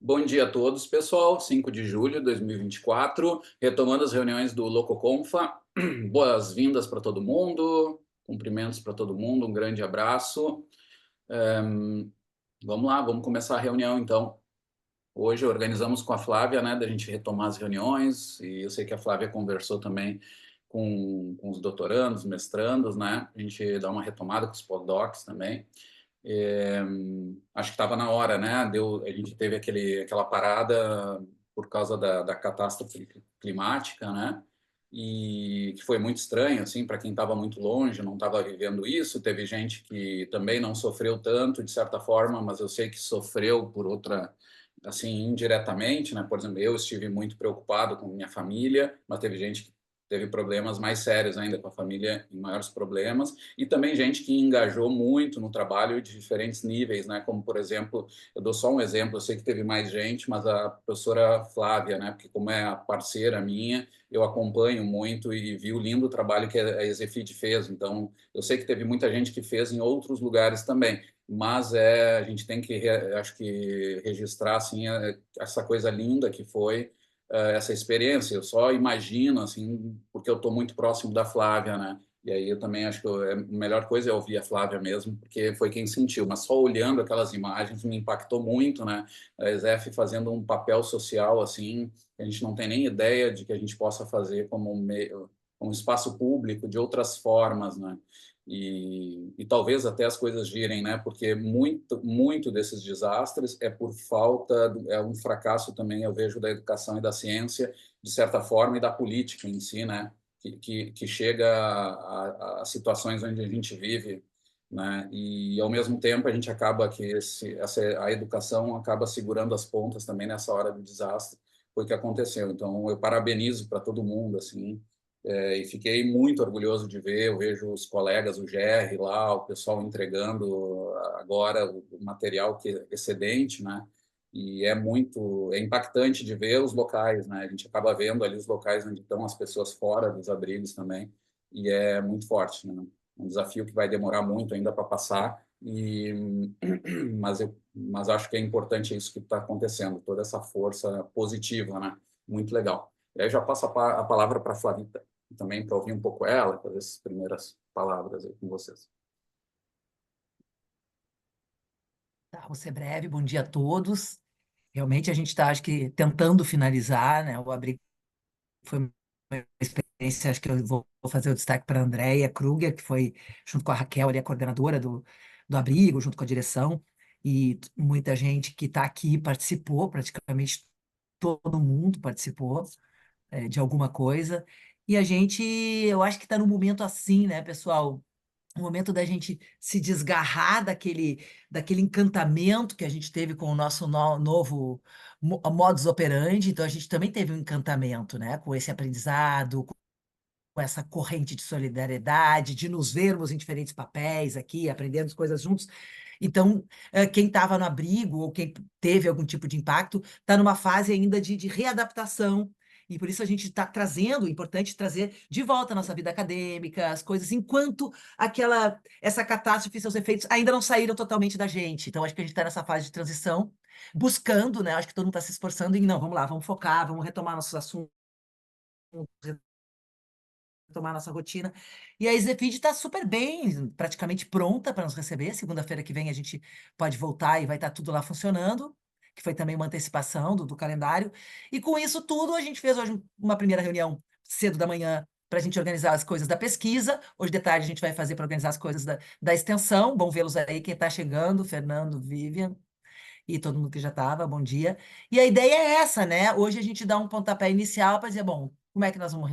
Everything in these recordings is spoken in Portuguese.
Bom dia a todos, pessoal. 5 de julho de 2024, retomando as reuniões do Lococonfa. Boas-vindas para todo mundo, cumprimentos para todo mundo, um grande abraço. Vamos lá, vamos começar a reunião então. Hoje organizamos com a Flávia, né, da gente retomar as reuniões, e eu sei que a Flávia conversou também com os doutorandos, mestrandos, né, a gente dá uma retomada com os postdocs também. É, acho que estava na hora, né? A gente teve aquela parada por causa da catástrofe climática, né? E que foi muito estranho, assim, para quem estava muito longe, não estava vivendo isso. Teve gente que também não sofreu tanto, de certa forma, mas eu sei que sofreu por outra, assim, indiretamente, né? Por exemplo, eu estive muito preocupado com minha família, mas teve gente que teve problemas mais sérios ainda com a família, em maiores problemas, e também gente que engajou muito no trabalho de diferentes níveis, né? Como, por exemplo, eu dou só um exemplo, eu sei que teve mais gente, mas a professora Flávia, né? Porque como é a parceira minha, eu acompanho muito e vi o lindo trabalho que a Exefid fez. Então, eu sei que teve muita gente que fez em outros lugares também, mas a gente tem que, acho que, registrar assim, essa coisa linda que foi essa experiência. Eu só imagino, assim, porque eu estou muito próximo da Flávia, né? E aí eu também acho que a melhor coisa é ouvir a Flávia mesmo, porque foi quem sentiu. Mas só olhando aquelas imagens me impactou muito, né? A ESEF fazendo um papel social assim, que a gente não tem nem ideia de que a gente possa fazer como um meio, um espaço público de outras formas, né? E talvez até as coisas girem, né? Porque muito desses desastres é por falta, é um fracasso também, eu vejo, da educação e da ciência, de certa forma, e da política em si, né? Que chega a situações onde a gente vive, né? E ao mesmo tempo a gente acaba que a educação acaba segurando as pontas também nessa hora do desastre, foi o que aconteceu. Então eu parabenizo para todo mundo, assim, e fiquei muito orgulhoso de ver. Eu vejo os colegas, o GR lá, o pessoal entregando agora o material que é excedente, né? E é impactante de ver os locais, né? A gente acaba vendo ali os locais onde estão as pessoas fora dos abrigos também, e é muito forte, né? Um desafio que vai demorar muito ainda para passar, mas acho que é importante isso que está acontecendo, toda essa força positiva, né? Muito legal. E aí já passo a palavra para a Flavita, também para ouvir um pouco ela, fazer essas primeiras palavras aí com vocês. Tá, vou ser breve, bom dia a todos. Realmente a gente está, acho que, tentando finalizar, né? O abrigo foi uma experiência, acho que eu vou fazer o destaque para a Andrea Kruger, que foi, junto com a Raquel, ali, a coordenadora do abrigo, junto com a direção, e muita gente que está aqui participou, praticamente todo mundo participou, de alguma coisa. E a gente, eu acho que está num momento assim, né, pessoal? O momento da gente se desgarrar daquele encantamento que a gente teve com o nosso novo modus operandi. Então, a gente também teve um encantamento, né, com esse aprendizado, com essa corrente de solidariedade, de nos vermos em diferentes papéis aqui, aprendendo coisas juntos. Então, quem estava no abrigo ou quem teve algum tipo de impacto está numa fase ainda de readaptação. E por isso a gente está trazendo, é importante trazer de volta a nossa vida acadêmica, as coisas, enquanto essa catástrofe e seus efeitos ainda não saíram totalmente da gente. Então, acho que a gente está nessa fase de transição, buscando, né? Acho que todo mundo está se esforçando em, não, vamos lá, vamos focar, vamos retomar nossos assuntos, retomar nossa rotina. E a Exefid está super bem, praticamente pronta para nos receber. Segunda-feira que vem a gente pode voltar e vai estar tudo lá funcionando, que foi também uma antecipação do calendário. E com isso tudo, a gente fez hoje uma primeira reunião cedo da manhã para a gente organizar as coisas da pesquisa. Hoje de tarde a gente vai fazer para organizar as coisas da extensão. Bom vê-los aí, quem está chegando, Fernando, Vivian e todo mundo que já estava, bom dia. E a ideia é essa, né? Hoje a gente dá um pontapé inicial para dizer, bom, como é que nós vamos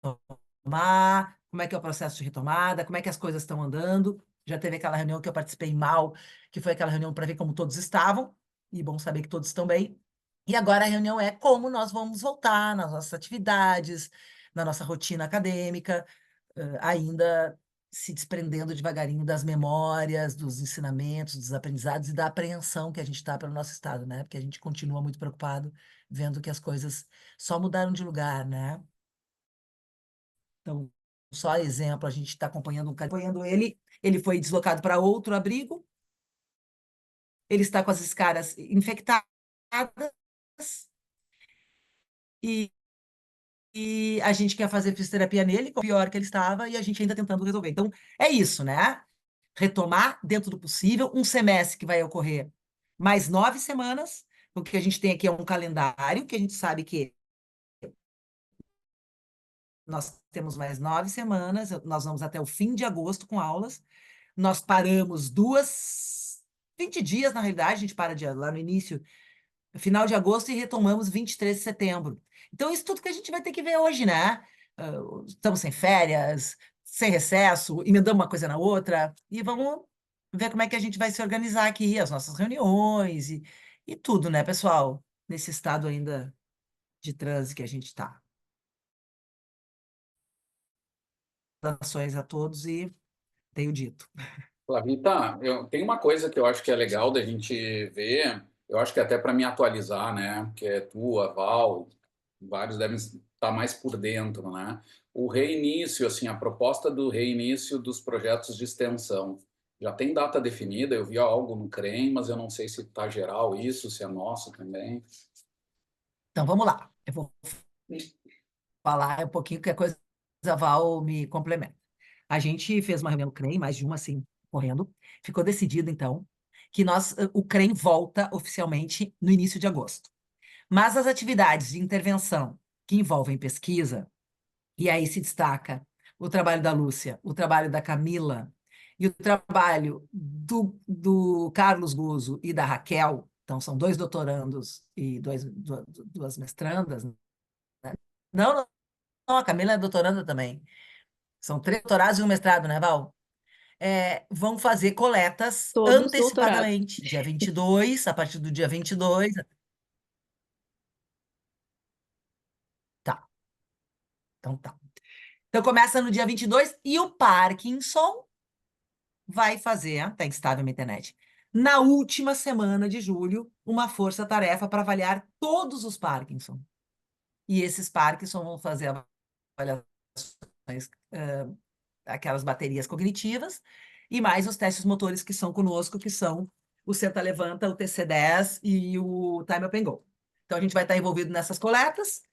retomar, como é que é o processo de retomada, como é que as coisas estão andando. Já teve aquela reunião que eu participei mal, que foi aquela reunião para ver como todos estavam, e bom saber que todos estão bem. E agora a reunião é como nós vamos voltar nas nossas atividades, na nossa rotina acadêmica, ainda se desprendendo devagarinho das memórias, dos ensinamentos, dos aprendizados e da apreensão que a gente está pelo nosso estado, né? Porque a gente continua muito preocupado, vendo que as coisas só mudaram de lugar, né? Então, só exemplo, a gente está acompanhando ele foi deslocado para outro abrigo, ele está com as escaras infectadas e, e a gente quer fazer fisioterapia nele, com o pior que ele estava, e a gente ainda tentando resolver. Então, é isso, né? Retomar dentro do possível um semestre que vai ocorrer mais 9 semanas. O que a gente tem aqui é um calendário que a gente sabe que nós temos mais 9 semanas, nós vamos até o fim de agosto com aulas. Nós paramos 20 dias, na realidade, a gente para lá no início, final de agosto, e retomamos 23 de setembro. Então, isso tudo que a gente vai ter que ver hoje, né? Estamos sem férias, sem recesso, emendamos uma coisa na outra, e vamos ver como é que a gente vai se organizar aqui, as nossas reuniões e tudo, né, pessoal? Nesse estado ainda de transe que a gente está. Saudações a todos e tenho dito. Flavita, tem uma coisa que eu acho que é legal da gente ver, eu acho que até para me atualizar, né? Que é tu, a Val, vários devem estar mais por dentro, né? O reinício, assim, a proposta do reinício dos projetos de extensão. Já tem data definida? Eu vi algo no CREM, mas eu não sei se está geral isso, se é nosso também. Então, vamos lá. Eu vou falar um pouquinho que a coisa a Val me complementa. A gente fez uma reunião no CREM, mais de uma assim, correndo. Ficou decidido, então, que o CREM volta oficialmente no início de agosto. Mas as atividades de intervenção que envolvem pesquisa, e aí se destaca o trabalho da Lúcia, o trabalho da Camila e o trabalho do Carlos Guzzo e da Raquel, então são 2 doutorandos e duas mestrandas, né? Não, não, não, a Camila é doutoranda também. São 3 doutorados e um mestrado, né, Val? Vão fazer coletas Todos doutorados. antecipadamente, dia 22, a partir do dia 22. Tá, então tá. Então começa no dia 22 e o Parkinson vai fazer, tá instável a minha internet, na última semana de julho, uma força-tarefa para avaliar todos os Parkinson. E esses Parkinson vão fazer avaliações, aquelas baterias cognitivas, e mais os testes motores que são conosco, que são o Senta Levanta, o TC10 e o Time Up and Go. Então, a gente vai estar envolvido nessas coletas,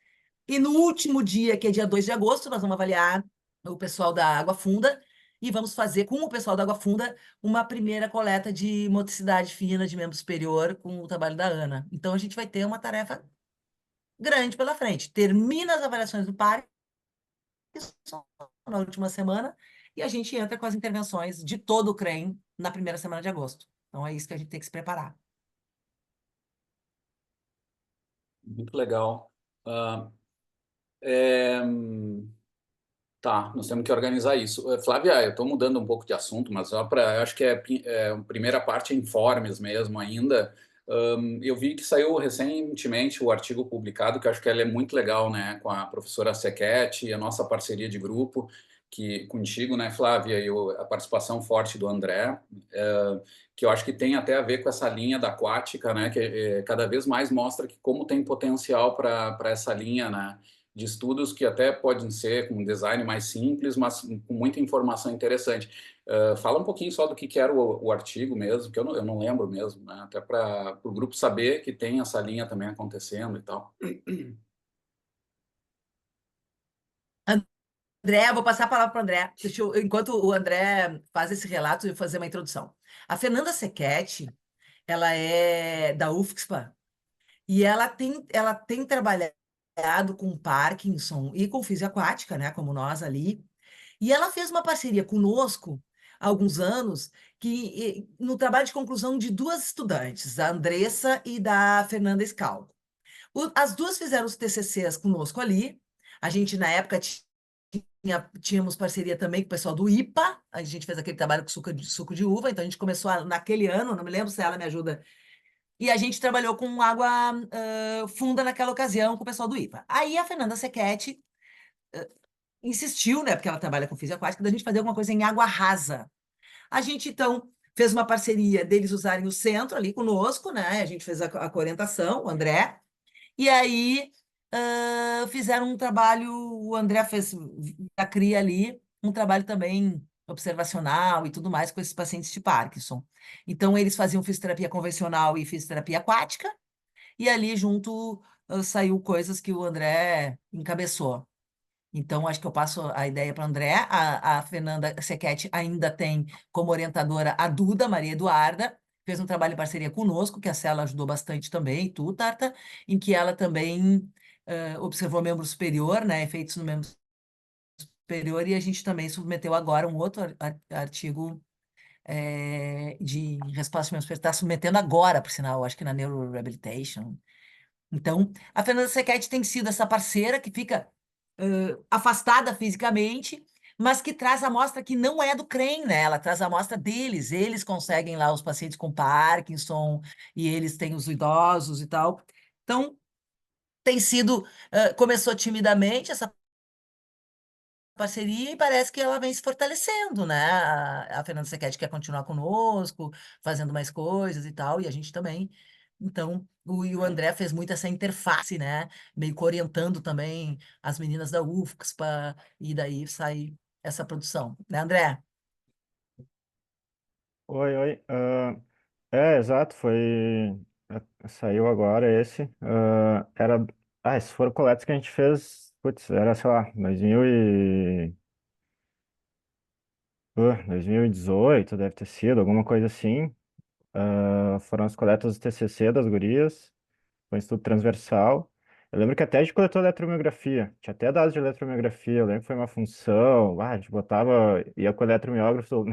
e no último dia, que é dia 2 de agosto, nós vamos avaliar o pessoal da Água Funda, e vamos fazer com o pessoal da Água Funda uma primeira coleta de motricidade fina de membro superior com o trabalho da Ana. Então, a gente vai ter uma tarefa grande pela frente. Termina as avaliações do parque na última semana, e a gente entra com as intervenções de todo o CREM na primeira semana de agosto. Então, é isso que a gente tem que se preparar. Muito legal. Ah, é, Tá, nós temos que organizar isso. Flávia, eu estou mudando um pouco de assunto, mas só para, acho que a primeira parte é informes mesmo ainda. Eu vi que saiu recentemente o artigo publicado, que eu acho que ela é muito legal, né, com a professora Sequete e a nossa parceria de grupo, que contigo, né, Flávia, e a participação forte do André, que eu acho que tem até a ver com essa linha da aquática, né, que cada vez mais mostra que como tem potencial para essa linha, né, de estudos que até podem ser com um design mais simples, mas com muita informação interessante. Fala um pouquinho só do que era o artigo mesmo, que eu não lembro mesmo, né? Até para o grupo saber que tem essa linha também acontecendo e tal. André, vou passar a palavra para o André. Enquanto o André faz esse relato, eu vou fazer uma introdução. A Fernanda Sequete, ela é da UFSPA, e ela tem trabalhado com Parkinson e com física aquática, né, como nós ali. E ela fez uma parceria conosco há alguns anos, no trabalho de conclusão de 2 estudantes, a Andressa e da Fernanda Scalco. As duas fizeram os TCCs conosco ali. A gente, na época, tínhamos parceria também com o pessoal do IPA. A gente fez aquele trabalho com suco de uva. Então, a gente começou naquele ano, não me lembro se ela me ajuda. E a gente trabalhou com água funda naquela ocasião com o pessoal do IPA. Aí a Fernanda Sequete insistiu, né, porque ela trabalha com física aquática, da gente fazer alguma coisa em água rasa. A gente, então, fez uma parceria deles usarem o centro ali conosco, né? A gente fez a orientação, o André, e aí fizeram um trabalho, o André fez a cria ali, um trabalho também observacional e tudo mais com esses pacientes de Parkinson. Então, eles faziam fisioterapia convencional e fisioterapia aquática, e ali junto saiu coisas que o André encabeçou. Então, acho que eu passo a ideia para o André. A Fernanda Sequete ainda tem como orientadora a Duda Maria Eduarda, fez um trabalho em parceria conosco, que a Cela ajudou bastante também, e tu, Tarta, em que ela também observou membro superior, né, efeitos no membro superior, e a gente também submeteu agora um outro artigo de resposta de membro superior, está submetendo agora, por sinal, acho que na Neurorehabilitation. Então, a Fernanda Sequete tem sido essa parceira que fica afastada fisicamente, mas que traz a amostra que não é do CREM, né? Ela traz a amostra deles. Eles conseguem lá os pacientes com Parkinson e eles têm os idosos e tal. Então, tem sido, começou timidamente essa parceria e parece que ela vem se fortalecendo, né? A Fernanda Sequete quer continuar conosco, fazendo mais coisas e tal, e a gente também. Então, o André fez muito essa interface, né? Meio que orientando também as meninas da UFSPA, e daí sai essa produção, né, André? Oi, oi. Exato, saiu agora esse. Esses foram coletas que a gente fez, putz, era, sei lá, 2018, deve ter sido, alguma coisa assim. Foram as coletas do TCC das gurias, foi um estudo transversal. Eu lembro que até a gente coletou eletromiografia, tinha até dados de eletromiografia, eu lembro que foi uma função, a gente ia com o eletromiógrafo, o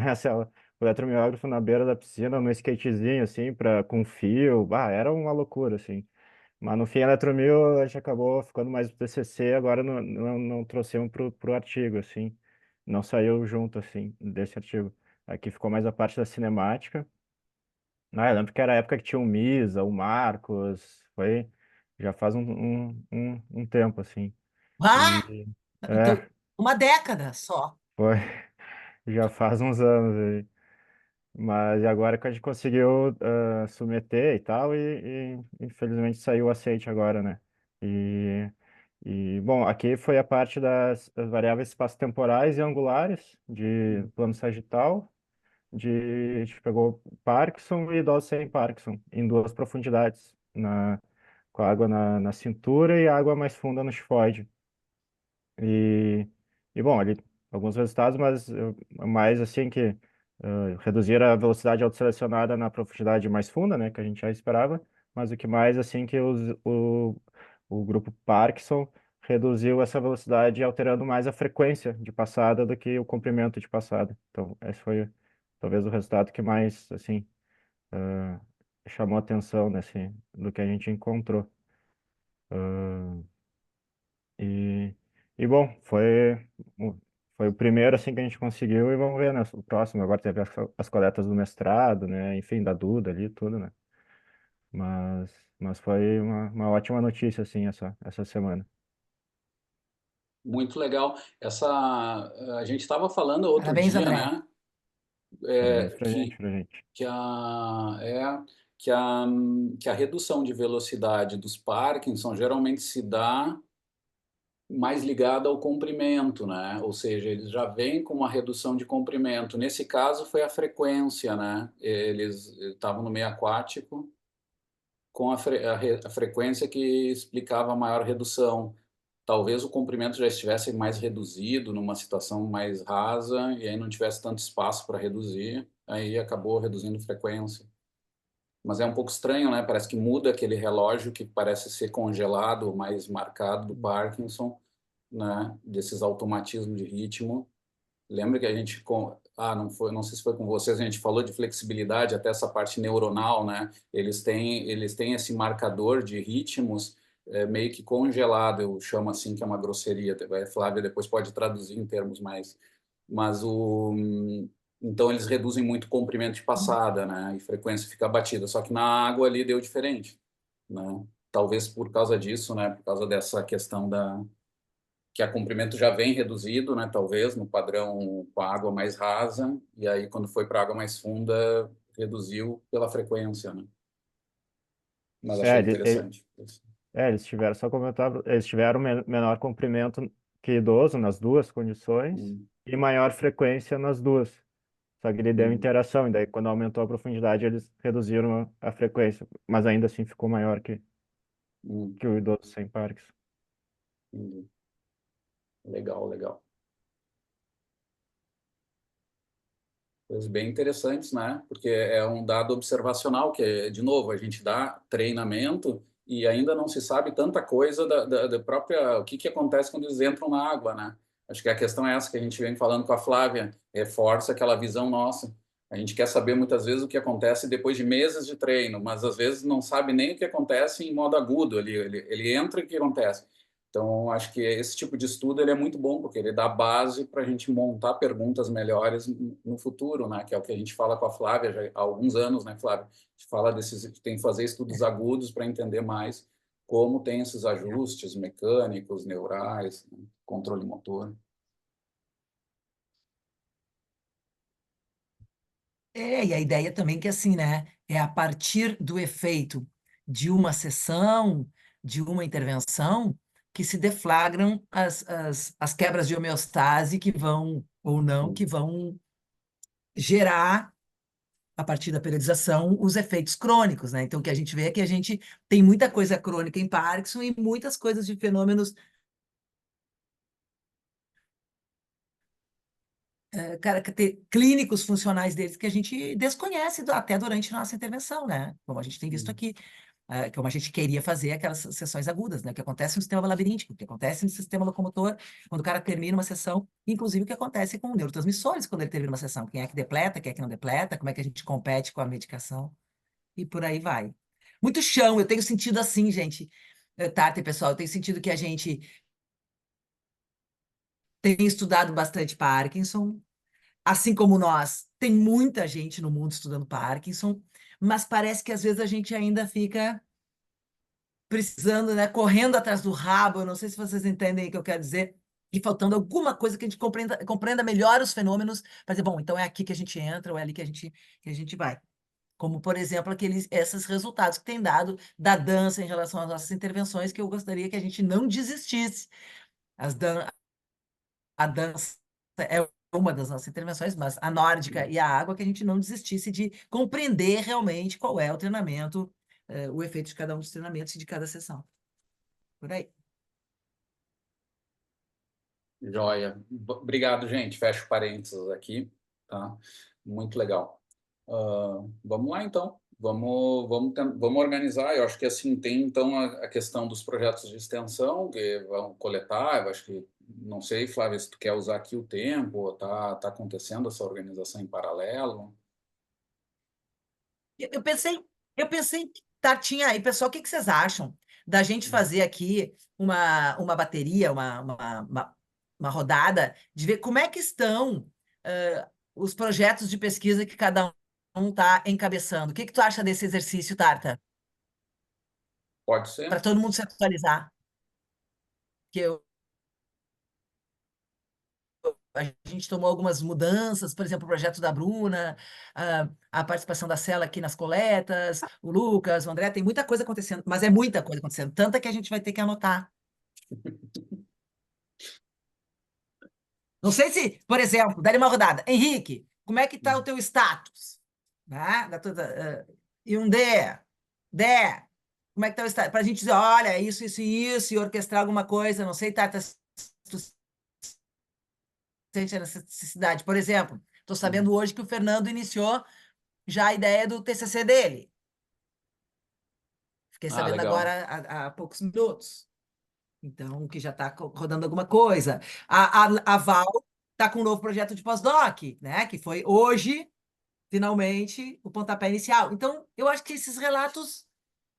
eletromiógrafo na beira da piscina, no skatezinho, assim, com fio, era uma loucura, assim. Mas no fim, a eletromio, a gente acabou ficando mais do TCC, agora não trouxemos pro artigo, assim, não saiu junto, assim, desse artigo. Aqui ficou mais a parte da cinemática. Eu lembro que era a época que tinha o Misa, o Marcos, já faz um tempo, assim. Ah! E, Então, é, uma década só. foi, já faz uns anos aí. Mas agora que a gente conseguiu submeter e tal, e infelizmente saiu o aceite agora, né? E, bom, aqui foi a parte das variáveis espaço-temporais e angulares de plano sagital. A gente pegou Parkinson e idosos sem Parkinson, em duas profundidades, com a água na cintura e a água mais funda no tifoide. E, bom, ali alguns resultados, mas mais assim que reduzir a velocidade autoselecionada na profundidade mais funda, né, que a gente já esperava, mas o que mais assim que o grupo Parkinson reduziu essa velocidade alterando mais a frequência de passada do que o comprimento de passada. Então, esse foi talvez o resultado que mais assim ah, chamou atenção do que a gente encontrou. E, bom, foi o primeiro assim que a gente conseguiu e vamos ver, né, o próximo. Agora teve as coletas do mestrado, né, enfim, da Duda ali, tudo, né? Mas foi uma ótima notícia, assim, essa semana. Muito legal. A gente estava falando outro Parabéns, dia, André. né? Parabéns É, pra gente, pra gente. que a, é, que a redução de velocidade dos Parkinson geralmente se dá mais ligada ao comprimento, né? Ou seja, eles já vêm com uma redução de comprimento. Nesse caso foi a frequência, né? Eles estavam no meio aquático com a frequência que explicava a maior redução. Talvez o comprimento já estivesse mais reduzido numa situação mais rasa e aí não tivesse tanto espaço para reduzir, aí acabou reduzindo frequência. Mas é um pouco estranho, né? Parece que muda aquele relógio que parece ser congelado, mais marcado do Parkinson, né? Desses automatismos de ritmo. Lembra que a gente não foi, não sei se foi com vocês, a gente falou de flexibilidade, até essa parte neuronal, né? Eles têm esse marcador de ritmos meio que congelado, eu chamo assim, que é uma grosseria. A Flávia depois pode traduzir em termos mais, mas então eles reduzem muito o comprimento de passada, né? E frequência fica batida. Só que na água ali deu diferente, né? Talvez por causa disso, né? Por causa dessa questão da que a comprimento já vem reduzido, né, talvez no padrão com a água mais rasa, e aí quando foi para água mais funda, reduziu pela frequência, né? Mas É, achei ele, ele- interessante. eles tiveram, só comentar, eles tiveram menor comprimento que idoso nas duas condições, Hum. e maior frequência nas duas. Só que ele deu Hum, interação, e daí quando aumentou a profundidade, eles reduziram a frequência, mas ainda assim ficou maior hum, que o idoso sem Parkinson. entendi. Legal, legal. Coisas bem interessantes, né? Porque é um dado observacional que, de novo, a gente dá treinamento e ainda não se sabe tanta coisa da própria... O que que acontece quando eles entram na água, né? Acho que a questão é essa que a gente vem falando com a Flávia, reforça aquela visão nossa. A gente quer saber muitas vezes o que acontece depois de meses de treino, mas às vezes não sabe nem o que acontece em modo agudo. Ele entra e o que acontece. Então, acho que esse tipo de estudo ele é muito bom, porque ele dá base para a gente montar perguntas melhores no futuro, né? Que é o que a gente fala com a Flávia já há alguns anos, né, Flávia? A gente fala tem que fazer estudos agudos para entender mais como tem esses ajustes mecânicos, neurais, né? Controle motor. E a ideia também que assim, né, é a partir do efeito de uma sessão, de uma intervenção, que se deflagram as quebras de homeostase que vão, ou não, que vão gerar, a partir da periodização, os efeitos crônicos, né? Então, o que a gente vê é que a gente tem muita coisa crônica em Parkinson e muitas coisas de fenômenos clínicos funcionais deles que a gente desconhece até durante a nossa intervenção, né? Como a gente tem visto aqui, como a gente queria fazer aquelas sessões agudas, né? O que acontece no sistema labiríntico, o que acontece no sistema locomotor, quando o cara termina uma sessão, inclusive o que acontece com neurotransmissores quando ele termina uma sessão, quem é que depleta, quem é que não depleta, como é que a gente compete com a medicação, e por aí vai. Muito chão, eu tenho sentido assim, gente, Tata e pessoal, eu tenho sentido que a gente tem estudado bastante Parkinson, assim como nós, tem muita gente no mundo estudando Parkinson, mas parece que às vezes a gente ainda fica precisando, né, correndo atrás do rabo. Eu não sei se vocês entendem o que eu quero dizer, e faltando alguma coisa que a gente compreenda melhor os fenômenos, para dizer, bom, então é aqui que a gente entra, ou é ali que a gente vai. Como, por exemplo, esses resultados que tem dado da dança em relação às nossas intervenções, que eu gostaria que a gente não desistisse. As dan A dança é uma das nossas intervenções, mas a nórdica e a água, que a gente não desistisse de compreender realmente qual é o treinamento, o efeito de cada um dos treinamentos e de cada sessão. Por aí. Joia. Obrigado, gente. Fecho parênteses aqui, tá? Muito legal. Vamos lá, então. Vamos organizar. Eu acho que assim tem então a questão dos projetos de extensão que vão coletar. Eu acho que não sei, Flávia, se tu quer usar aqui o tempo, ou tá acontecendo essa organização em paralelo. Eu eu pensei, eu pensei, Tartinha, e pessoal, o que que vocês acham da gente fazer aqui uma bateria, uma rodada, de ver como é que estão os projetos de pesquisa que cada um está encabeçando? O que que tu acha desse exercício, Tarta? Pode ser? Para todo mundo se atualizar. Que a gente tomou algumas mudanças, por exemplo, o projeto da Bruna, a participação da Cela aqui nas coletas, o Lucas, o André, tem muita coisa acontecendo, mas é muita coisa acontecendo, tanta que a gente vai ter que anotar. Não sei se, por exemplo, daria uma rodada. Henrique, como é que está o teu status? Né? E um Dé, como é que está o status? Para a gente dizer, olha, isso e isso, e orquestrar alguma coisa, não sei, Tata, se tu sente a necessidade. Por exemplo, estou sabendo hoje que o Fernando iniciou já a ideia do TCC dele. Fiquei Ah, sabendo legal. agora há poucos minutos. Então, que já está rodando alguma coisa. A Val está com um novo projeto de pós-doc, né? Que foi hoje, finalmente, o pontapé inicial. Então, eu acho que esses relatos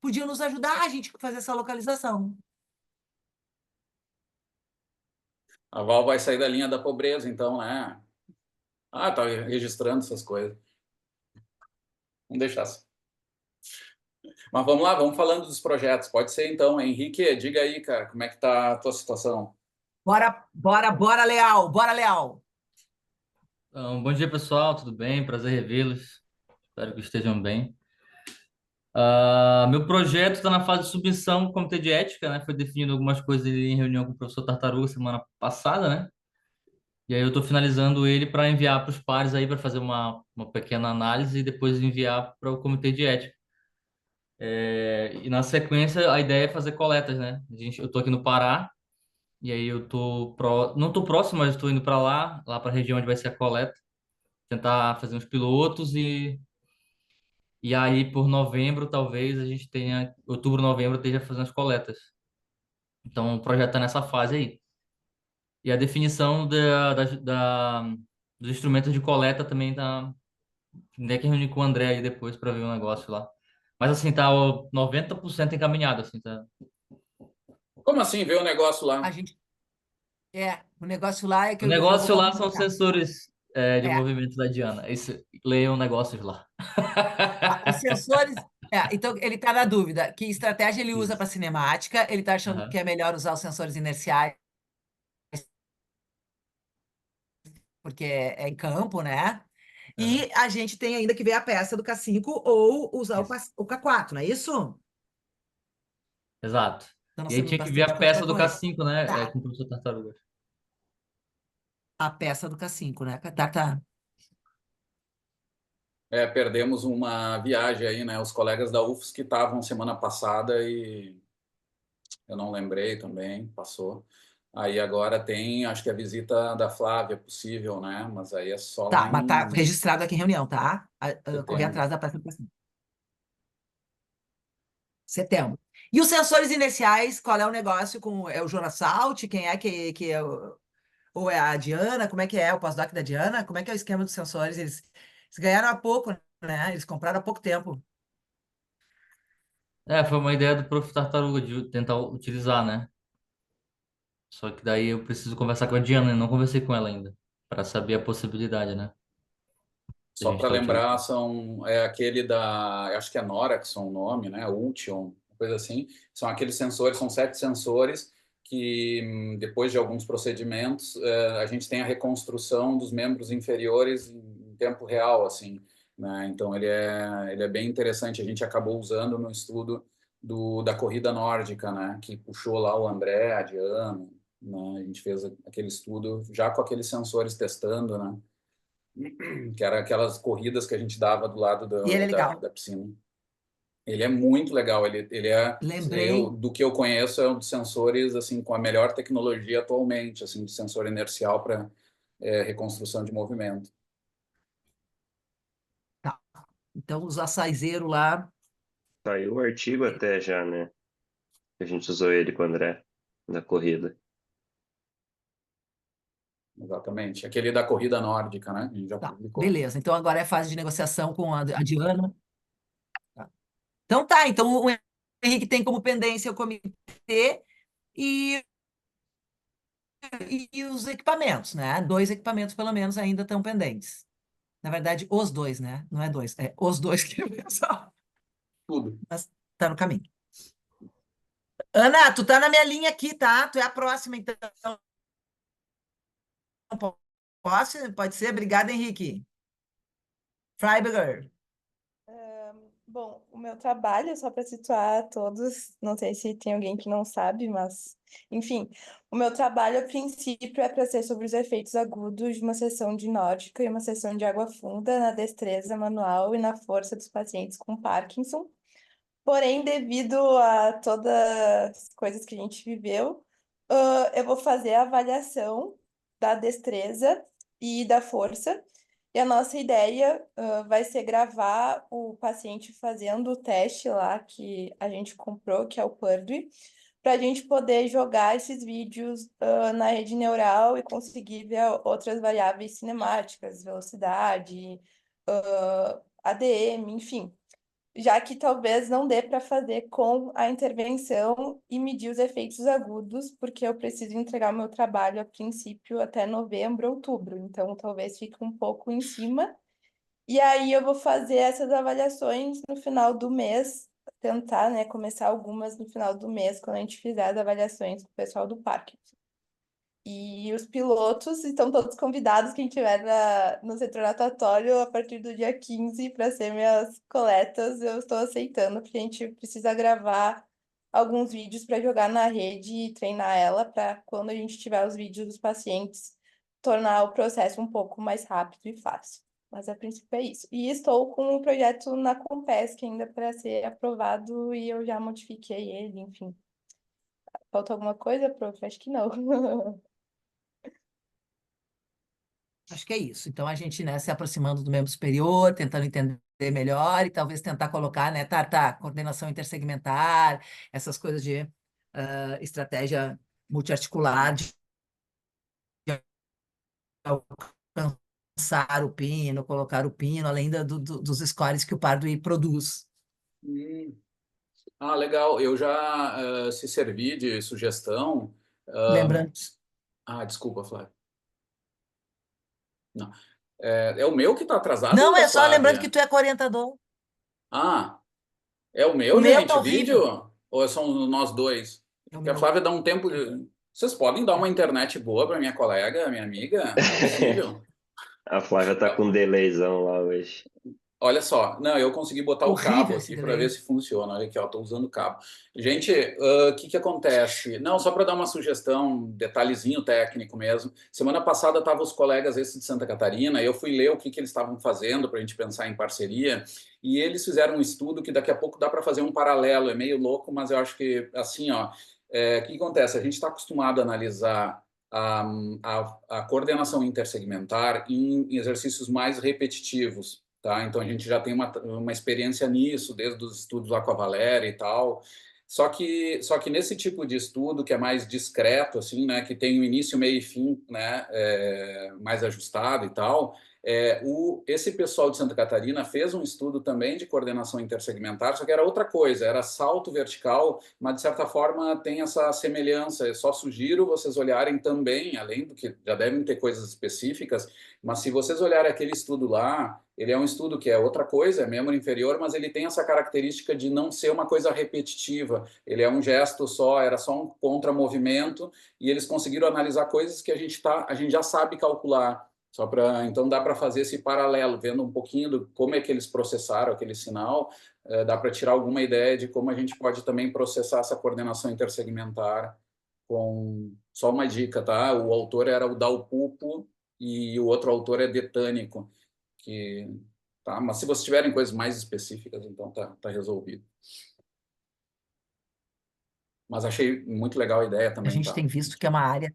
podiam nos ajudar a gente a fazer essa localização. A Val vai sair da linha da pobreza, então, né? Ah, tá registrando essas coisas. Vamos deixar assim. Mas vamos lá, vamos falando dos projetos. Pode ser então, Henrique, diga aí, cara, como é que tá a tua situação? Bora, bora, bora, Leal! Bora, Leal! Então, bom dia, pessoal, tudo bem? Prazer revê-los. Espero que estejam bem. Meu projeto está na fase de submissão do Comitê de Ética, né? Foi definido algumas coisas em reunião com o professor Tartaruga semana passada, né? E aí eu estou finalizando ele para enviar para os pares aí para fazer uma pequena análise e depois enviar para o comitê de ética. E na sequência a ideia é fazer coletas, né? Eu estou aqui no Pará e aí não estou próximo, mas estou indo para lá para a região onde vai ser a coleta, tentar fazer uns pilotos e aí por novembro talvez a gente tenha, outubro, novembro esteja fazendo as coletas. Então o projeto está nessa fase aí. E a definição dos instrumentos de coleta também tá. Tem que reunir com o André aí depois para ver o negócio lá. Mas assim, tá o 90% encaminhado, assim, tá? Como assim ver o negócio A lá? gente, o negócio lá é que O eu vou negócio lá são comunicar. sensores de É, movimento da Diana. Leiam negócios lá. os sensores. Então, ele está na dúvida. Que estratégia ele usa para Isso. cinemática? Ele está achando que Aham, é melhor usar os sensores inerciais, porque é em campo, né? aham. E a gente tem ainda que ver a peça do K5 ou usar Isso. o K4, não é isso? Exato. Então, nós E aí temos tinha que ver bastante a coisa peça para do correr. K5, né? Tá, Com o professor Tartaruga. a peça do K5, né? Tá. Perdemos uma viagem aí, né? Os colegas da UFS que estavam semana passada e eu não lembrei também, passou. Aí agora tem, acho que a visita da Flávia é possível, né? Mas aí é só Tá, lá mas tá em registrado aqui em reunião, tá? Correr setembro. atrás da peça do K5. Setembro. E os sensores inerciais, qual é o negócio com. É o Jonas Salt? Quem é que é ou é a Diana? Como é que é o pós-doc da Diana? Como é que é o esquema dos sensores? Eles ganharam há pouco, né? Eles compraram há pouco tempo. Foi uma ideia do prof. Tartaruga de tentar utilizar, né? Só que daí eu preciso conversar com a Diana, e não conversei com ela ainda, para saber a possibilidade, né? De a Só gente para estar lembrar, utilizando. é aquele da, acho que é Noraxon o nome, né? Ultion, coisa assim. São aqueles sensores, são 7 sensores que depois de alguns procedimentos a gente tem a reconstrução dos membros inferiores em tempo real, assim, né? Então ele é bem interessante. A gente acabou usando no estudo da corrida nórdica, né? Que puxou lá o André, a Diana, né? A gente fez aquele estudo já com aqueles sensores testando, né? Que era aquelas corridas que a gente dava do lado E ele é da, legal. da piscina. Ele é muito legal, ele é, Lembrei. do que eu conheço, é um dos sensores assim com a melhor tecnologia atualmente, assim, de sensor inercial para reconstrução de movimento. Tá. Então, os açaizeiros lá. Saiu o artigo até já, né? A gente usou ele com o André na corrida. Exatamente. Aquele da corrida nórdica, né? A gente já Tá, publicou. beleza. Então, agora é fase de negociação com a Diana. Tá. Então, tá. Então, o Henrique tem como pendência o comitê e, e os equipamentos, né? 2 equipamentos, pelo menos, ainda estão pendentes. Na verdade, os dois, né? Não é dois, é os dois que eu pensava. Tudo. Mas tá no caminho. Ana, tu tá na minha linha aqui, tá? Tu é a próxima, então. Pode ser? Obrigada, Henrique. Freiberger. Bom, o meu trabalho, só para situar todos, não sei se tem alguém que não sabe, mas, enfim, o meu trabalho, a princípio, é para ser sobre os efeitos agudos de uma sessão de nórdica e uma sessão de água funda na destreza manual e na força dos pacientes com Parkinson. Porém, devido a todas as coisas que a gente viveu, eu vou fazer a avaliação da destreza e da força. E a nossa ideia, vai ser gravar o paciente fazendo o teste lá que a gente comprou, que é o Purdue, para a gente poder jogar esses vídeos, na rede neural e conseguir ver outras variáveis cinemáticas, velocidade, ADM, enfim, já que talvez não dê para fazer com a intervenção e medir os efeitos agudos, porque eu preciso entregar o meu trabalho a princípio até novembro, outubro, então talvez fique um pouco em cima. E aí eu vou fazer essas avaliações no final do mês, tentar, né, começar algumas no final do mês, quando a gente fizer as avaliações com o pessoal do parque. E os pilotos estão todos convidados, quem estiver no setor natatório, a partir do dia 15 para ser minhas coletas, eu estou aceitando, porque a gente precisa gravar alguns vídeos para jogar na rede e treinar ela, para quando a gente tiver os vídeos dos pacientes, tornar o processo um pouco mais rápido e fácil. Mas a princípio é isso. E estou com um projeto na Compesc ainda para ser aprovado e eu já modifiquei ele, enfim. Falta alguma coisa, prof? Acho que não. Acho que é isso. Então, a gente, né, se aproximando do membro superior, tentando entender melhor e talvez tentar colocar, né, coordenação intersegmentar, essas coisas de estratégia multiarticular, de alcançar o pino, colocar o pino, além dos scores que o Pardui produz. Hum. Ah, legal. Eu já se servi de sugestão. Lembrando. Desculpa, Flávia. Não. É o meu que está atrasado ou Não, da é só lembrando que Flávia? tu é co-orientador. Ah, é o O meu, meu tá gente, horrível. vídeo? Ou são nós dois? É o Porque a meu. Flávia dá um tempo. Vocês podem dar uma internet boa para minha colega, minha amiga? Não é possível. A Flávia tá com um delayzão lá hoje. Olha só, não, eu consegui botar o cabo Horrível esse aqui para ver delay. se funciona. Olha aqui, ó, tô usando o cabo. Gente, o que acontece? Não, só para dar uma sugestão, detalhezinho técnico mesmo. Semana passada estavam os colegas esses de Santa Catarina, eu fui ler o que eles estavam fazendo para a gente pensar em parceria, e eles fizeram um estudo que daqui a pouco dá para fazer um paralelo. É meio louco, mas eu acho que assim, ó, o que acontece? A gente está acostumado a analisar a coordenação intersegmentar em exercícios mais repetitivos. Tá? Então a gente já tem uma experiência nisso, desde os estudos lá com a Valéria e tal. Só que nesse tipo de estudo que é mais discreto, assim, né, que tem o início, meio e fim, né, mais ajustado e tal, esse pessoal de Santa Catarina fez um estudo também de coordenação intersegmentar, só que era outra coisa, era salto vertical, mas de certa forma tem essa semelhança. Eu só sugiro vocês olharem também, além do que já devem ter coisas específicas, mas se vocês olharem aquele estudo lá, ele é um estudo que é outra coisa, é membro inferior, mas ele tem essa característica de não ser uma coisa repetitiva. Ele é um gesto só, era só um contramovimento, e eles conseguiram analisar coisas que a gente já sabe calcular. Então dá para fazer esse paralelo, vendo um pouquinho do como é que eles processaram aquele sinal, dá para tirar alguma ideia de como a gente pode também processar essa coordenação intersegmentar com só uma dica, tá? O autor era o Dalpupo e o outro autor é Detânico, que tá, mas se vocês tiverem coisas mais específicas, então tá resolvido. Mas achei muito legal a ideia A também, gente tá? tem visto que é uma área.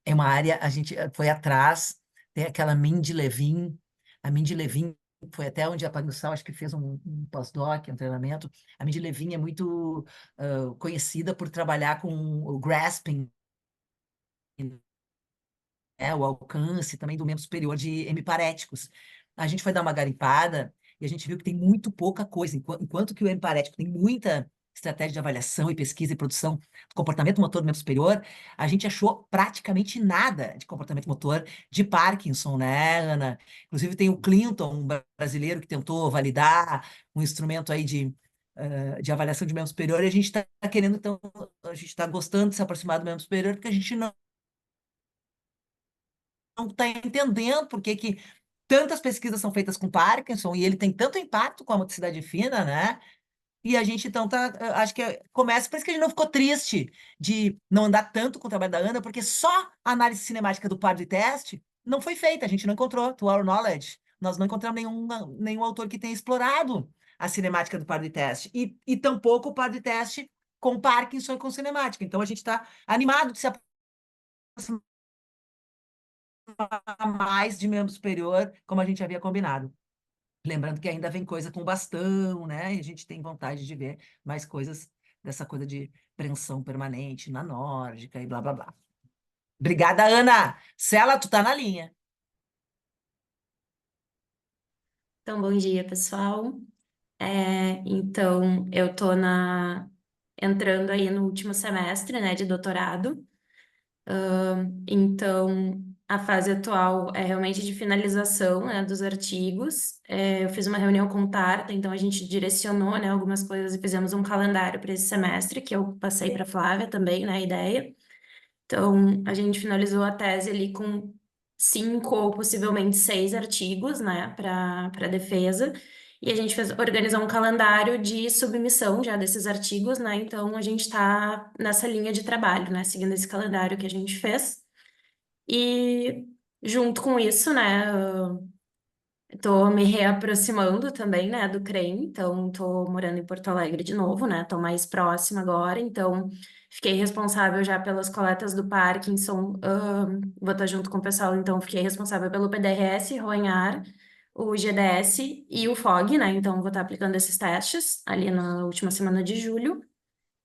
É uma área, a gente foi atrás, tem aquela Mindy Levin, a Mindy Levin foi até onde a Pagussal, acho que fez um pós-doc, um treinamento. A Mindy Levin é muito conhecida por trabalhar com o grasping, o alcance também do membro superior de hemiparéticos. A gente foi dar uma garimpada e a gente viu que tem muito pouca coisa, enquanto que o hemiparético tem muita estratégia de avaliação e pesquisa e produção do comportamento motor do membro superior, a gente achou praticamente nada de comportamento motor de Parkinson, né, Ana? Inclusive tem o Clinton, um brasileiro, que tentou validar um instrumento aí de avaliação de membro superior, e a gente está querendo, então, a gente está gostando de se aproximar do membro superior, porque a gente não está entendendo por que que tantas pesquisas são feitas com Parkinson e ele tem tanto impacto com a motricidade fina, né? E a gente, então, acho que começa, por isso que a gente não ficou triste de não andar tanto com o trabalho da Ana, porque só a análise cinemática do par de teste não foi feita, a gente não encontrou, to our knowledge, nós não encontramos nenhum autor que tenha explorado a cinemática do par de teste, e tampouco o par de teste com Parkinson e com cinemática. Então, a gente está animado de se aproximar mais de membro superior, como a gente havia combinado. Lembrando que ainda vem coisa com bastão, né? E a gente tem vontade de ver mais coisas dessa coisa de preensão permanente na nórdica e blá, blá, blá. Obrigada, Ana. Cela, tu tá na linha. Então, bom dia, pessoal. Então, eu tô entrando aí no último semestre, né, de doutorado. Então, a fase atual é realmente de finalização, né, dos artigos. Eu fiz uma reunião com o Tarta, então a gente direcionou, né, algumas coisas e fizemos um calendário para esse semestre, que eu passei para a Flávia também, né, a ideia. Então, a gente finalizou a tese ali com 5 ou possivelmente 6 artigos, né, para defesa. E a gente organizou um calendário de submissão já desses artigos, né? Então, a gente está nessa linha de trabalho, né, seguindo esse calendário que a gente fez. E junto com isso, né, tô me reaproximando também, né, do CREM, então tô morando em Porto Alegre de novo, né, tô mais próxima agora, então fiquei responsável já pelas coletas do Parkinson, vou estar junto com o pessoal, então fiquei responsável pelo PDRS, ROENHAR, o GDS e o FOG, né, então vou estar aplicando esses testes ali na última semana de julho,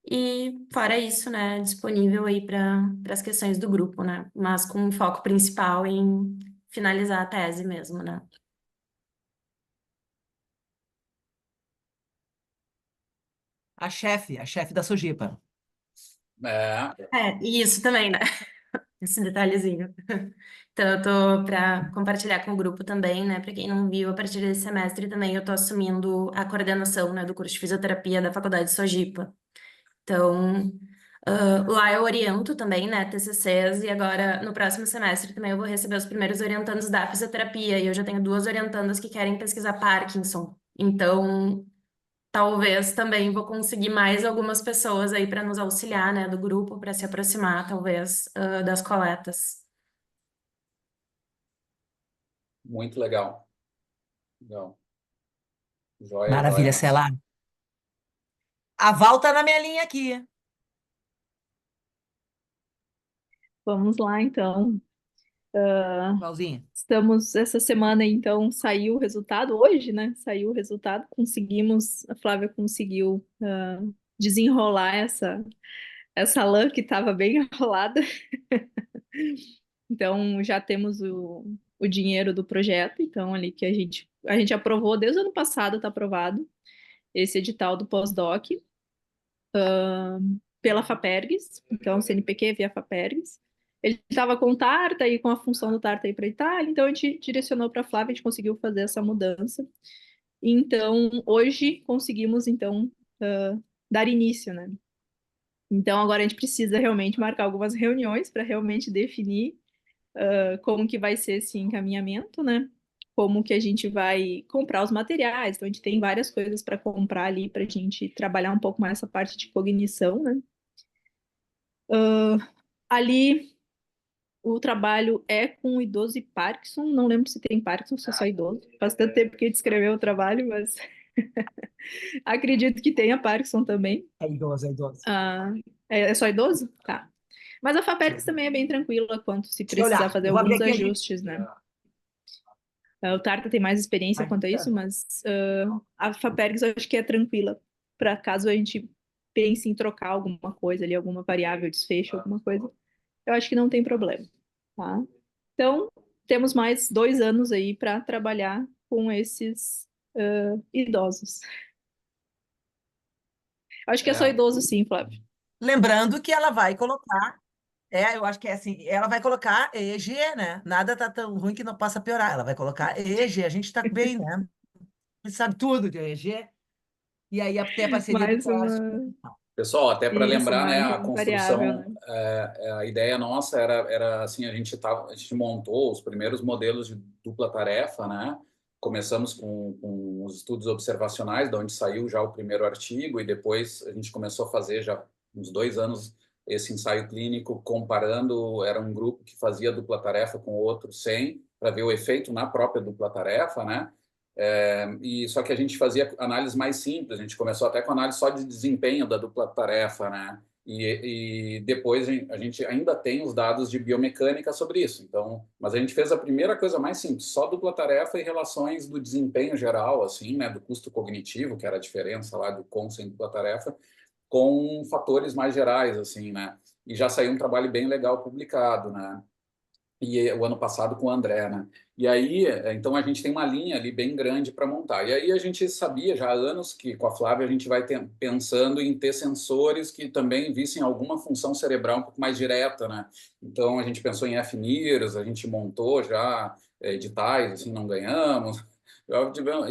e fora isso, né, disponível aí para as questões do grupo, né, mas com um foco principal em finalizar a tese mesmo, né. A chefe da Sojipa. É, E isso também, né? Esse detalhezinho. Então, eu tô para compartilhar com o grupo também, né? Para quem não viu, a partir desse semestre também eu tô assumindo a coordenação, né, do curso de fisioterapia da Faculdade de Sojipa. Então, lá eu oriento também, né, TCCs, e agora no próximo semestre também eu vou receber os primeiros orientandos da fisioterapia, e eu já tenho 2 orientandas que querem pesquisar Parkinson. Então, talvez também vou conseguir mais algumas pessoas aí para nos auxiliar, né, do grupo, para se aproximar, talvez, das coletas. muito legal. Legal. Joia, Maravilha, joia. Cela. A Val tá na minha linha aqui. Vamos lá, então. Valzinha. Estamos essa semana, então, saiu o resultado hoje, né? Saiu o resultado, conseguimos, a Flávia conseguiu desenrolar essa lã que estava bem enrolada. Então, já temos o dinheiro do projeto, então, ali que a gente aprovou desde o ano passado, está aprovado, esse edital do pós-doc, pela FAPERGS, então, CNPq via FAPERGS. Ele estava com o Tarta e com a função do Tarta aí para a Itália, então a gente direcionou para a Flávia, a gente conseguiu fazer essa mudança. Então, hoje conseguimos, então, dar início, né? Então, agora a gente precisa realmente marcar algumas reuniões para realmente definir como que vai ser esse encaminhamento, né? Como que a gente vai comprar os materiais. Então, a gente tem várias coisas para comprar ali para a gente trabalhar um pouco mais essa parte de cognição, né? Ali, o trabalho é com idoso e Parkinson. Não lembro se tem Parkinson, se é só idoso. Faz tanto tempo que a gente escreveu o trabalho, mas acredito que tenha Parkinson também. É idoso, é idoso. É só idoso? Tá. Mas a FAPERGS também é bem tranquila quanto se Deixa eu precisar olhar. fazer Eu vou abrir alguns aqui. ajustes, né? O Tarta tem mais experiência quanto a isso, mas a FAPERGS eu acho que é tranquila, para caso a gente pense em trocar alguma coisa ali, alguma variável, desfecho, alguma coisa, eu acho que não tem problema, tá? Então, temos mais 2 anos aí para trabalhar com esses idosos. Acho que é só idoso sim, Flávio. Lembrando que ela vai colocar, eu acho que é assim, ela vai colocar EG, né? Nada tá tão ruim que não possa piorar. Ela vai colocar EG, a gente tá bem, né? A gente sabe tudo de EG. E aí tem a parceria do Mais COSP. uma, Pessoal, até para isso, lembrar, né, mais a uma variável, construção, né? a ideia nossa era assim, a gente montou os primeiros modelos de dupla tarefa, né? Começamos com os estudos observacionais, da onde saiu já o primeiro artigo, e depois a gente começou a fazer já uns 2 anos esse ensaio clínico comparando, era um grupo que fazia dupla tarefa com outro sem, para ver o efeito na própria dupla tarefa, né? E só que a gente fazia análise mais simples, a gente começou até com análise só de desempenho da dupla tarefa, né? E depois a gente ainda tem os dados de biomecânica sobre isso. Então, mas a gente fez a primeira coisa mais simples, só dupla tarefa e relações do desempenho geral, assim, né? Do custo cognitivo, que era a diferença lá do com sem dupla tarefa, com fatores mais gerais, assim, né? E já saiu um trabalho bem legal publicado, né? E o ano passado com o André, né? E aí, então a gente tem uma linha ali bem grande para montar. E aí a gente sabia já há anos que com a Flávia a gente vai pensando em ter sensores que também vissem alguma função cerebral um pouco mais direta, né? Então a gente pensou em FNIRS, a gente montou já editais, assim, não ganhamos.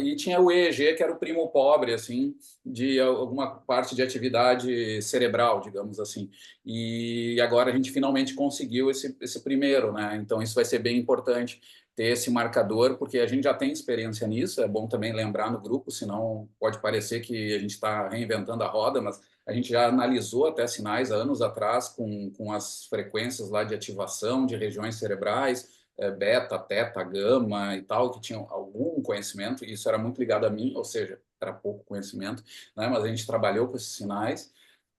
E tinha o EEG, que era o primo pobre, assim, de alguma parte de atividade cerebral, digamos assim. E agora a gente finalmente conseguiu esse primeiro, né? Então isso vai ser bem importante ter esse marcador, porque a gente já tem experiência nisso, é bom também lembrar no grupo, senão pode parecer que a gente está reinventando a roda, mas a gente já analisou até sinais há anos atrás com as frequências lá de ativação de regiões cerebrais, beta, teta, gama e tal, que tinham algum conhecimento, e isso era muito ligado a mim, ou seja, era pouco conhecimento, né? Mas a gente trabalhou com esses sinais,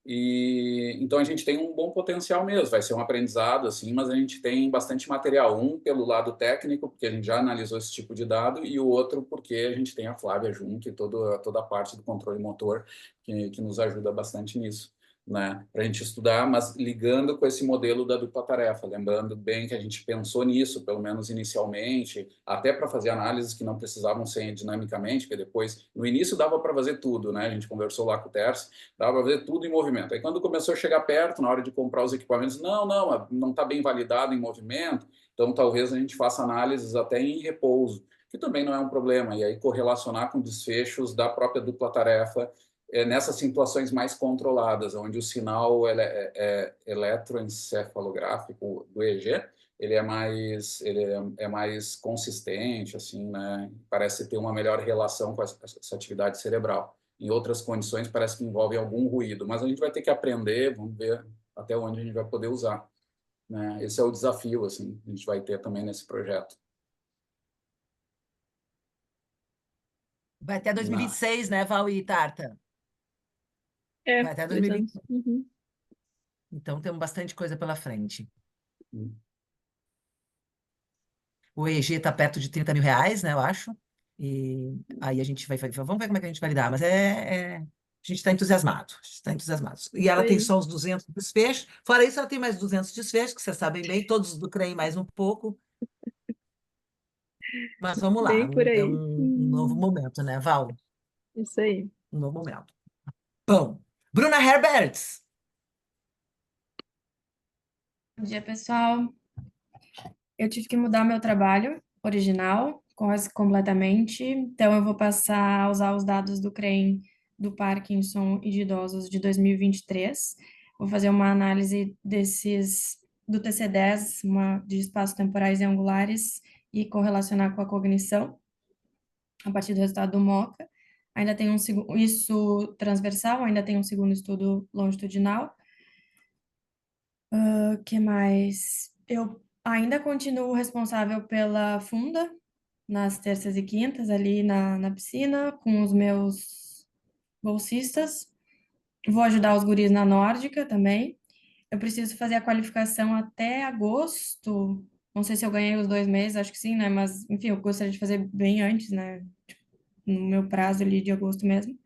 e então a gente tem um bom potencial mesmo, vai ser um aprendizado assim, mas a gente tem bastante material, um pelo lado técnico, porque a gente já analisou esse tipo de dado, e o outro porque a gente tem a Flávia junto e toda a parte do controle motor que nos ajuda bastante nisso, né? Para a gente estudar, mas ligando com esse modelo da dupla tarefa, lembrando bem que a gente pensou nisso, pelo menos inicialmente, até para fazer análises que não precisavam ser dinamicamente, porque depois, no início dava para fazer tudo, né? A gente conversou lá com o Terce, dava para fazer tudo em movimento. Aí quando começou a chegar perto, na hora de comprar os equipamentos, não está bem validado em movimento, então talvez a gente faça análises até em repouso, que também não é um problema, e aí correlacionar com desfechos da própria dupla tarefa nessas situações mais controladas, onde o sinal é eletroencefalográfico do EEG, ele é mais consistente, assim, né? Parece ter uma melhor relação com essa atividade cerebral. Em outras condições, parece que envolve algum ruído, mas a gente vai ter que aprender, vamos ver até onde a gente vai poder usar, né? Esse é o desafio, assim, que a gente vai ter também nesse projeto. Vai até 2026, né, Val e Tarta? Vai até 2 anos. 2026. Uhum. Então temos bastante coisa pela frente. Hum. O EEG está perto de 30 mil reais, né, eu acho. E aí a gente vamos ver como é que a gente vai lidar, mas a gente está entusiasmado, está entusiasmado. E ela tem Aí. só os 200 desfechos, fora isso ela tem mais 200 desfechos, que vocês sabem bem, todos do CREM mais um pouco. Mas vamos lá, Bem por é aí. um novo momento, né, Val? Isso aí. Um novo momento. Bom, Bruna Herberts. Bom dia, pessoal. Eu tive que mudar o meu trabalho original, quase completamente, então eu vou passar a usar os dados do CREM do Parkinson e de idosos de 2023. Vou fazer uma análise do TC10, de espaços temporais e angulares, e correlacionar com a cognição, a partir do resultado do MoCA. Ainda tem isso transversal, ainda tem um segundo estudo longitudinal. O que mais? Eu ainda continuo responsável pela funda nas terças e quintas ali na piscina com os meus bolsistas. Vou ajudar os guris na nórdica também. Eu preciso fazer a qualificação até agosto. Não sei se eu ganhei os 2 meses, acho que sim, né? Mas, enfim, eu gostaria de fazer bem antes, né? Tipo, no meu prazo ali de agosto mesmo.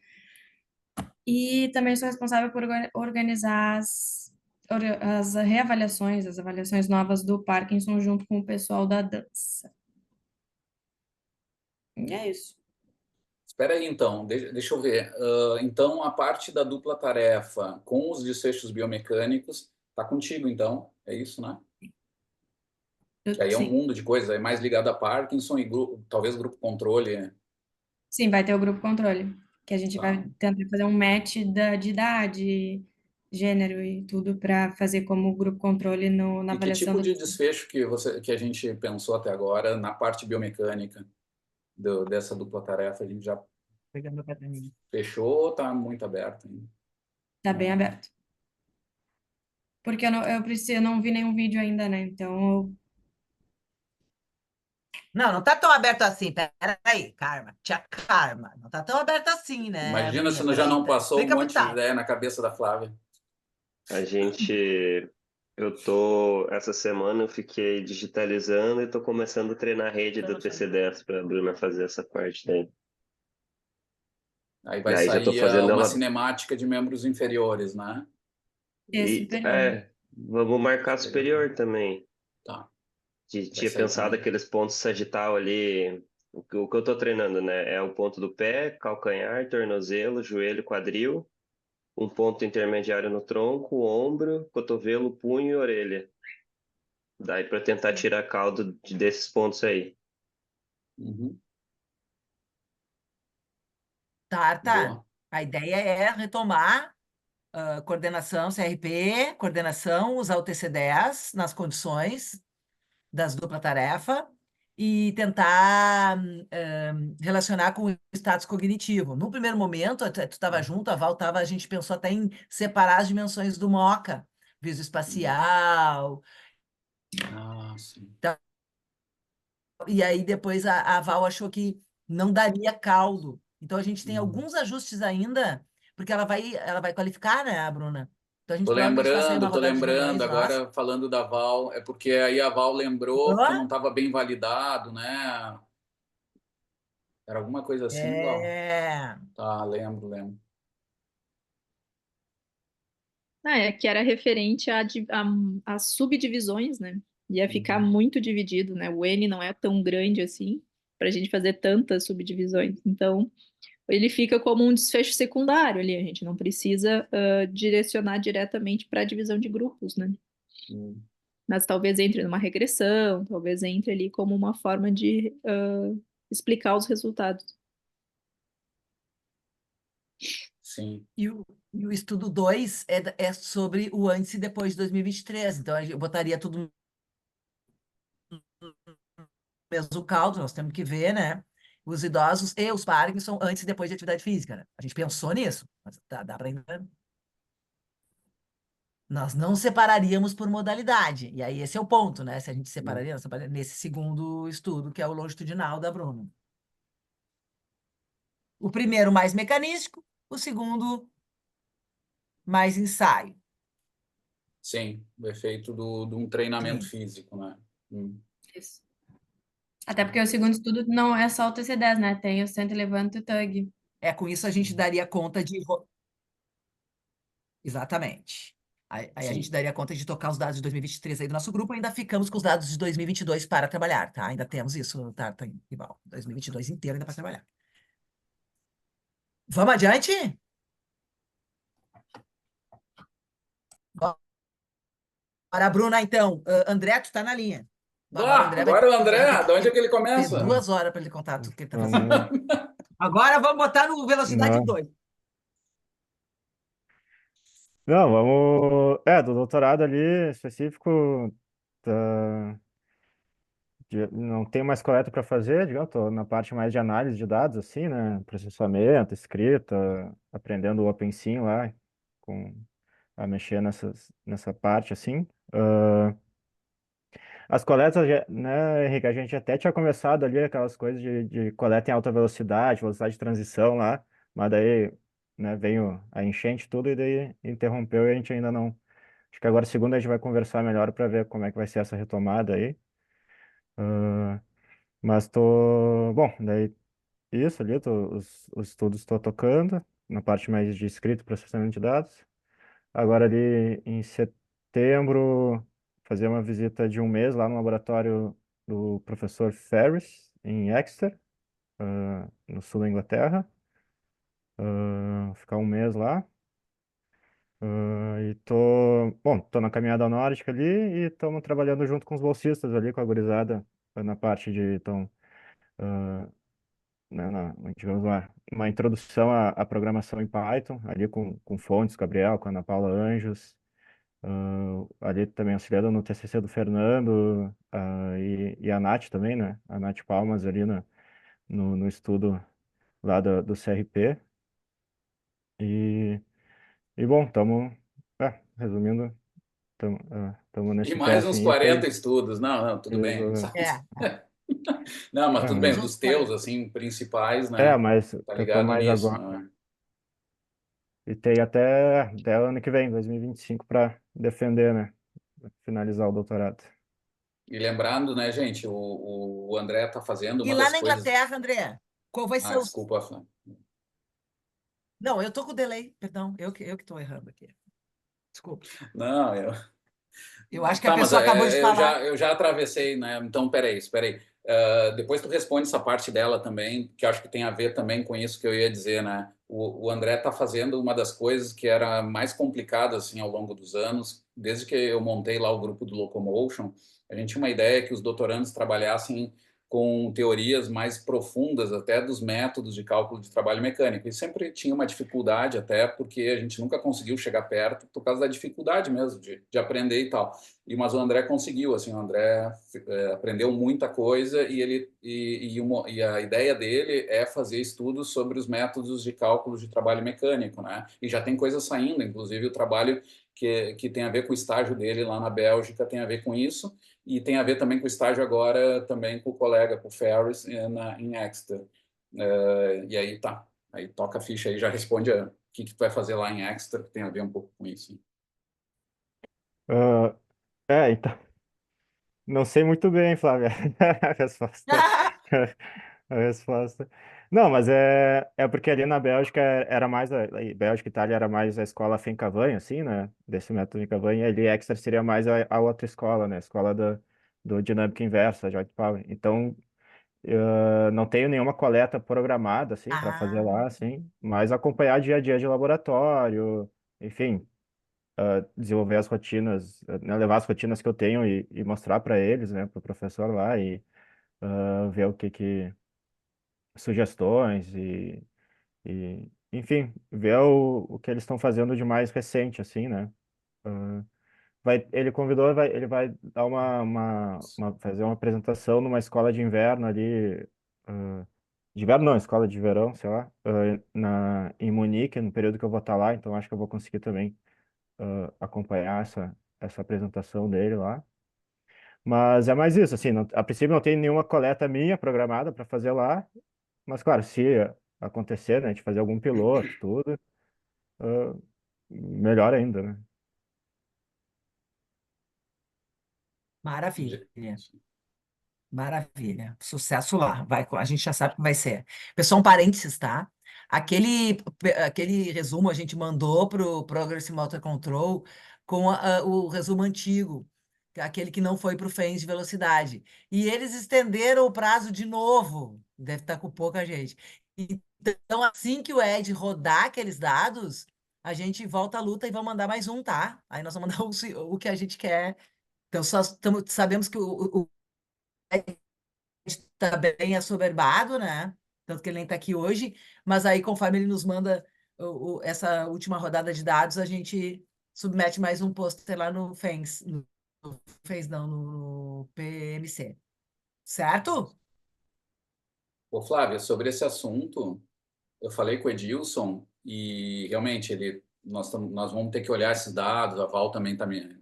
E também sou responsável por organizar as reavaliações, as avaliações novas do Parkinson junto com o pessoal da dança. E é isso. Espera aí, então, deixa eu ver. Então, a parte da dupla tarefa com os desfechos biomecânicos está contigo, então, é isso, né? Que aí é um Sim. mundo de coisas, é mais ligado a Parkinson e talvez grupo controle. Sim, vai ter o grupo controle, que a gente Tá. vai tentar fazer um match de idade, gênero e tudo para fazer como grupo controle na E que avaliação tipo do... de desfecho que a gente pensou até agora na parte biomecânica dessa dupla tarefa? A gente já Pegando meu caderninho. fechou ou está muito aberto ainda? Tá bem aberto. Porque eu não vi nenhum vídeo ainda, né? Então, Não está tão aberto assim. Peraí, Karma. Tia Karma. Não está tão aberto assim, né, Imagina se Bruninha? já Peraí, não passou um explica pro monte de Tarta. ideia na cabeça da Flávia. Essa semana eu fiquei digitalizando e tô começando a treinar a rede do TC10 para a Bruna fazer essa parte daí. Aí vai Daí já tô sair fazendo uma ela cinemática de membros inferiores, né? superior. vamos marcar superior também. Tá. Tinha sair pensado também. aqueles pontos sagital ali. O que eu tô treinando, né? É o ponto do pé, calcanhar, tornozelo, joelho, quadril. Um ponto intermediário no tronco, ombro, cotovelo, punho e orelha. Daí para tentar tirar caldo desses pontos aí. Uhum. Tarta, Boa. a ideia é retomar coordenação CRP, coordenação, usar o TC10 nas condições das dupla tarefa e tentar relacionar com o status cognitivo. No primeiro momento, tu estava junto, a Val estava, a gente pensou até em separar as dimensões do MoCA, visoespacial, Ah, sim. e aí depois a Val achou que não daria caldo. Então a gente tem alguns ajustes ainda, porque ela vai qualificar, né, a Bruna? Então a gente provavelmente vai sair uma Tô rodada de lembrando, reuniões nós. agora falando da Val, é porque aí a Val lembrou que Hã? não estava bem validado, né? Era alguma coisa assim, Val? É. Tá, lembro. Que era referente a subdivisões, né? Ia ficar muito dividido, né? O N não é tão grande assim para a gente fazer tantas subdivisões. Então, ele fica como um desfecho secundário ali. A gente não precisa direcionar diretamente para a divisão de grupos, né? Mas talvez entre numa regressão, talvez entre ali como uma forma de explicar os resultados. Sim. E o estudo 2 é sobre o antes e depois de 2023. Então, eu botaria tudo no mesmo caldo, nós temos que ver, né? Os idosos e os Parkinson antes e depois de atividade física, né? A gente pensou nisso, mas dá para ainda. Nós não separaríamos por modalidade. E aí, esse é o ponto, né? Se a gente separaria, nós separaríamos nesse segundo estudo, que é o longitudinal da Bruna. O primeiro mais mecanístico, o segundo mais ensaio. Sim, o efeito de um treinamento Sim. físico, né? Isso. Até porque o segundo estudo não é só o TC10, né? Tem o senta, levanta e o tug. Com isso a gente daria conta de. Exatamente. Aí a gente Sim. daria conta de tocar os dados de 2023 aí do nosso grupo, ainda ficamos com os dados de 2022 para trabalhar, tá? Ainda temos isso, tá, igual. 2022 inteiro ainda para trabalhar. Vamos adiante? Bora, Bruna, então. André, tu tá na linha. Agora o André vai Agora o vai ter André, que de onde é que ele ter começa? 2 horas para ele contar tudo que ele tá fazendo. Vamos, Agora vamos botar no velocidade não, 2. não, do doutorado ali específico, tá, não tenho mais coleta para fazer, digamos, tô na parte mais de análise de dados, assim, né? Processamento, escrita, aprendendo o OpenSim lá, a mexer nessa parte, assim. As coletas, né, Henrique, a gente até tinha começado ali aquelas coisas de coleta em alta velocidade, velocidade de transição lá, mas daí, né, veio a enchente tudo e daí interrompeu e a gente ainda não. Acho que agora segunda a gente vai conversar melhor para ver como é que vai ser essa retomada aí. Mas bom, daí isso ali, os estudos estou tocando, na parte mais de escrita e processamento de dados. Agora ali em setembro, fazer uma visita de um mês lá no laboratório do professor Ferris, em Exeter, no sul da Inglaterra. Ficar um mês lá. Tô na caminhada nórdica ali e estamos trabalhando junto com os bolsistas ali, com a gurizada, na parte de, então, né, digamos, uma introdução à programação em Python, ali com Fontes, Gabriel, com a Ana Paula Anjos, ali também auxiliando no TCC do Fernando, e a Nath também, né? A Nath Palmas ali no estudo lá do CRP. E bom, resumindo, estamos E nesse pé mais uns assim, 40 estudos. Não, tudo bem. É, Não, mas tudo temos bem, uns dos teus, 40. assim, principais, né? mas Tá eu tô ligado mais nisso, agora. né? E tem até o ano que vem, 2025, para defender, né? Finalizar o doutorado. E lembrando, né, gente, o André tá fazendo E uma lá das na coisas. Inglaterra, André, qual vai ser os. Desculpa, Fran. Não, eu tô com delay, perdão, eu que tô errando aqui. Desculpa. Não, Eu acho que a Tá, mas pessoa acabou de falar. eu já atravessei, né? Então, peraí. Depois tu responde essa parte dela também, que acho que tem a ver também com isso que eu ia dizer, né? O André está fazendo uma das coisas que era mais complicada, assim, ao longo dos anos. Desde que eu montei lá o grupo do Locomotion, a gente tinha uma ideia que os doutorandos trabalhassem com teorias mais profundas até dos métodos de cálculo de trabalho mecânico. E sempre tinha uma dificuldade até, porque a gente nunca conseguiu chegar perto por causa da dificuldade mesmo de aprender e tal. mas o André conseguiu, assim, o André aprendeu muita coisa e a ideia dele é fazer estudos sobre os métodos de cálculo de trabalho mecânico, né? E já tem coisa saindo, inclusive o trabalho que tem a ver com o estágio dele lá na Bélgica tem a ver com isso, e tem a ver também com o estágio agora também com o colega, com o Ferris, em Exeter. E aí tá, aí toca a ficha aí, já responde o que tu vai fazer lá em Exeter, que tem a ver um pouco com isso. Ah, então, não sei muito bem, Flávia, a resposta. A resposta. Não, mas é porque ali na Bélgica era mais, Bélgica e Itália era mais a escola Fincavagn, assim, né? Desse método Fincavagn, e ali Exeter seria mais a outra escola, né? A escola do dinâmica inversa, Joint Power. Então, não tenho nenhuma coleta programada, assim, para fazer Ah, lá, assim, mas acompanhar dia a dia de laboratório, enfim, desenvolver as rotinas, né, levar as rotinas que eu tenho e mostrar para eles, né, para o professor lá e ver sugestões enfim, ver o que eles estão fazendo de mais recente, assim, né? Ele convidou, ele vai dar fazer uma apresentação numa escola de inverno ali, de inverno não, escola de verão, sei lá, em Munique, no período que eu vou estar lá, então acho que eu vou conseguir também acompanhar essa apresentação dele lá. Mas é mais isso, assim, a princípio não tem nenhuma coleta minha programada para fazer lá, mas claro, se acontecer, né, de fazer algum piloto, tudo, ah, melhor ainda, né? maravilha. Maravilha. Sucesso lá. A gente já sabe que vai ser. Pessoal, um parênteses, tá? Aquele resumo a gente mandou para o Progress Motor Control com o resumo antigo, aquele que não foi para o FENS de velocidade. E eles estenderam o prazo de novo. Deve estar com pouca gente. Então, assim que o Ed rodar aqueles dados, a gente volta à luta e vai mandar mais um, tá? Aí nós vamos mandar o que a gente quer. Então, sabemos que o está bem assoberbado, né? Tanto que ele nem está aqui hoje, mas aí, conforme ele nos manda essa última rodada de dados, a gente submete mais um pôster lá no FENS, no FENS não, no PMC. Certo? Ô, Flávia, sobre esse assunto, eu falei com o Edilson e realmente nós vamos ter que olhar esses dados. A Val também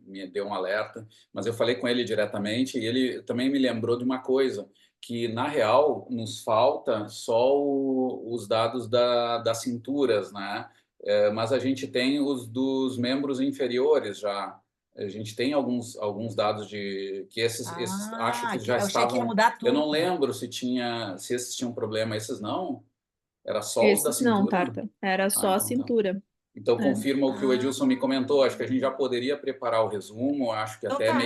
me deu um alerta, mas eu falei com ele diretamente e ele também me lembrou de uma coisa, que na real nos falta só os dados das cinturas, né? Mas a gente tem os dos membros inferiores já. A gente tem alguns dados que esses acho que já Eu achei que ia estavam. mudar Eu não tudo. lembro se esses tinham problema, esses não. Era só os da Esses não, cintura? Tarta. Era Ah, só a então tá. cintura. Então É. confirma o que o Ah, Edilson me comentou. Acho que a gente já poderia preparar o resumo. Acho que então até tá.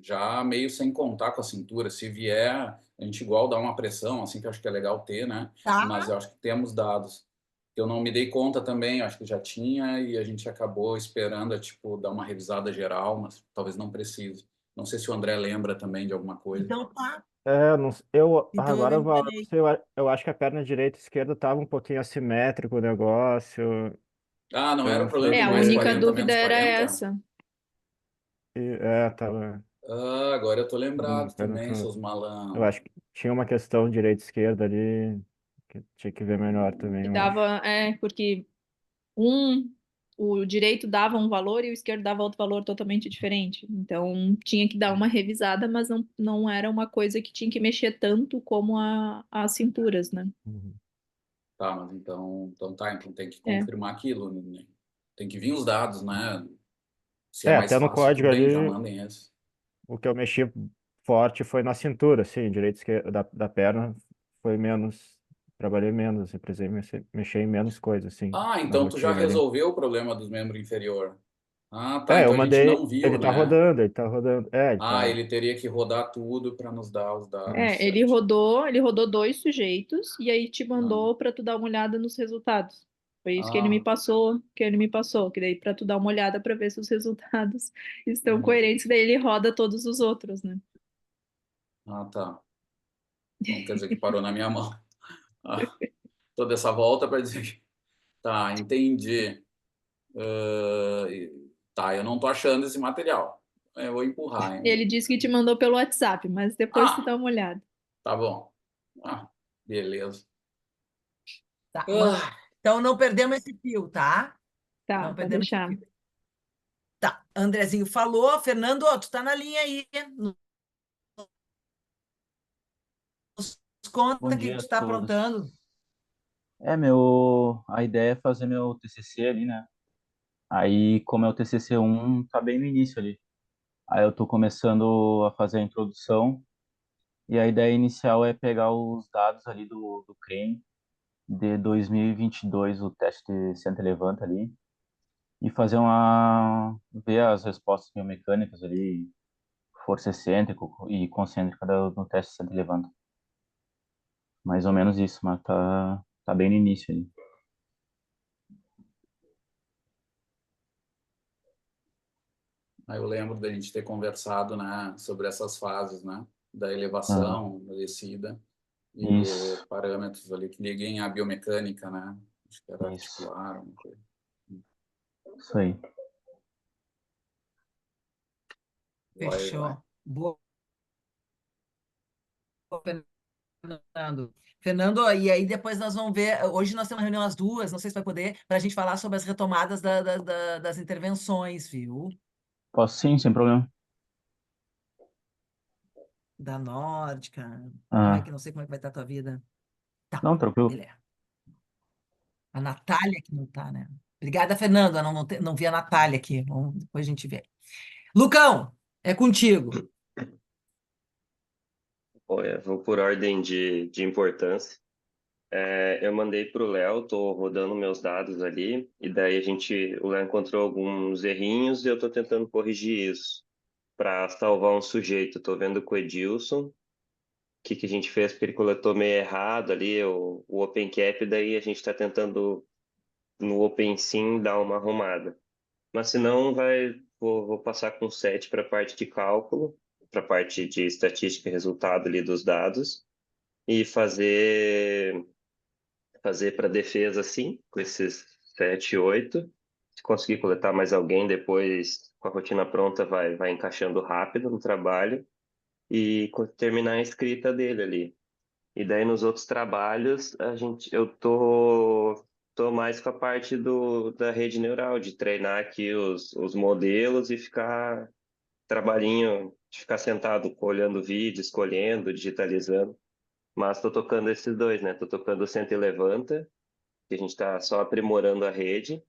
já meio sem contar com a cintura. Se vier, a gente igual dá uma pressão, assim que eu acho que é legal ter, né? Mas Tá. eu acho que temos dados. Eu não me dei conta também. Acho que já tinha e a gente acabou esperando, tipo, dar uma revisada geral, mas talvez não precise. Não sei se o André lembra também de alguma coisa. Então tá. Não, Então eu agora eu não enviarei. sei, eu acho que a perna direita e esquerda tava um pouquinho assimétrico o negócio. Ah, não era o Então problema É, do a mais única 40 dúvida menos era 40? essa. Tava. Ah, agora eu tô Uma lembrado perna também, pra- seus Eu malandros. acho que tinha uma questão direita e esquerda ali que tinha que ver melhor também, E eu acho. porque um, o direito dava um valor e o esquerdo dava outro valor totalmente diferente. Então tinha que dar uma revisada, mas não era uma coisa que tinha que mexer tanto como as cinturas, né? Uhum. Tá, mas então tem que É. confirmar aquilo, né? Tem que vir os dados, né? Se é mais Até no fácil, tudo código bem, já ali, mandem esse. o que eu mexi forte foi na cintura, sim, direita e esquerda da perna foi menos, trabalhei menos, assim, precisei mexer em menos coisas, assim, Ah, na então tu já rotina ali. resolveu o problema dos membros inferior. Ah, tá, Eu então a gente mandei, não viu, né? ele tá rodando, ele Ah, tá, ele teria que rodar tudo para nos dar os dados, Ele certo? rodou dois sujeitos e aí te Ah, mandou para tu dar uma olhada nos resultados. Foi isso que ele me ah, passou, que daí para tu dar uma olhada para ver se os resultados estão uhum. coerentes, daí ele roda todos os outros, né? Tá. Então quer dizer que parou na minha mão. Ah, toda essa volta para dizer que. Tá, entendi. Tá, eu não tô achando esse material. Eu vou empurrar, hein? Ele disse que te mandou pelo WhatsApp, mas depois tu Ah, dá uma olhada. tá bom. Ah, beleza. Tá, Ah, então não perdemos esse fio, tá? Tá, Não pode perdemos esse deixar. fio. Tá, Andrezinho falou. Fernando, tu tá na linha aí. Nos Bom conta o que dia tu a tá todos. aprontando. A ideia é fazer meu TCC ali, né? Aí, como é o TCC 1, tá bem no início ali. Aí eu tô começando a fazer a introdução e a ideia inicial é pegar os dados ali do CREM de 2022, o teste Senta e Levanta ali, e fazer ver as respostas biomecânicas ali, força excêntrica e concêntrica no teste Senta e Levanta. Mais ou menos isso, mas tá bem no início ali. aí eu lembro da gente ter conversado, né, sobre essas fases, né, da Aham. elevação, da descida e Isso, dos parâmetros ali que liguem à biomecânica, né? Acho que era isso, articular, uma coisa. isso aí. Vai, vai. Fechou. Boa, Fernando. Fernando, e aí depois nós vamos ver. Hoje nós temos uma reunião às 2, não sei se vai poder, para a gente falar sobre as retomadas das intervenções, viu? Posso sim, sem problema. Da Nórdica. Ai, Ah, que não sei como é que vai estar a tua vida. Tá, não, tranquilo. beleza. A Natália que não tá, né? Obrigada, Fernando. Eu não vi a Natália aqui. Depois a gente vê. Lucão, é contigo. Olha, vou por ordem de importância. Eu mandei para o Léo, tô rodando meus dados ali, e daí o Léo encontrou alguns errinhos e eu tô tentando corrigir isso para salvar um sujeito. Tô vendo com o Edilson o que a gente fez, porque ele coletou meio errado ali o OpenCap, daí a gente está tentando no OpenSim dar uma arrumada. Mas se não, vou passar com 7 para a parte de cálculo, para a parte de estatística e resultado ali dos dados, e fazer para defesa, sim, com esses 7, 8. Se conseguir coletar mais alguém depois, com a rotina pronta, vai encaixando rápido no trabalho e terminar a escrita dele ali. E daí nos outros trabalhos, eu tô mais com a parte da rede neural, de treinar aqui os modelos e ficar trabalhinho, de ficar sentado olhando vídeo, escolhendo, digitalizando. Mas tô tocando esses dois, né? Tô tocando o Senta e Levanta, que a gente está só aprimorando a rede,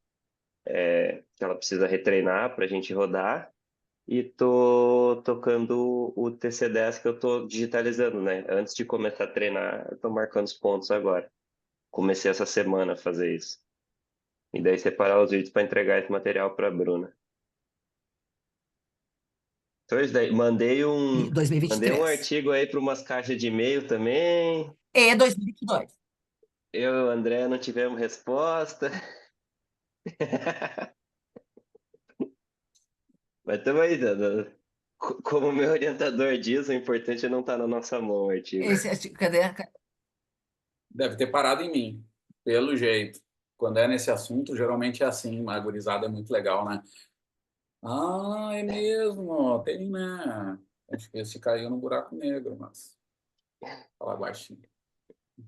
que ela precisa retreinar para a gente rodar. E tô tocando o TC10 que eu tô digitalizando, né? Antes de começar a treinar, eu tô marcando os pontos agora. Comecei essa semana a fazer isso. E daí separar os vídeos para entregar esse material para a Bruna. Então, isso daí. E Mandei um 2023. artigo aí para umas caixas de e-mail também. É 2022. Eu e o André não tivemos resposta. Mas estamos aí, como meu orientador diz, o importante é não estar na nossa mão o artigo. Cadê? Deve ter parado em mim, pelo jeito. Quando é nesse assunto, geralmente é assim, uma gurizada é muito legal, né? Ah, é mesmo, tem, né? Acho que esse caiu no buraco negro, mas fala baixinho.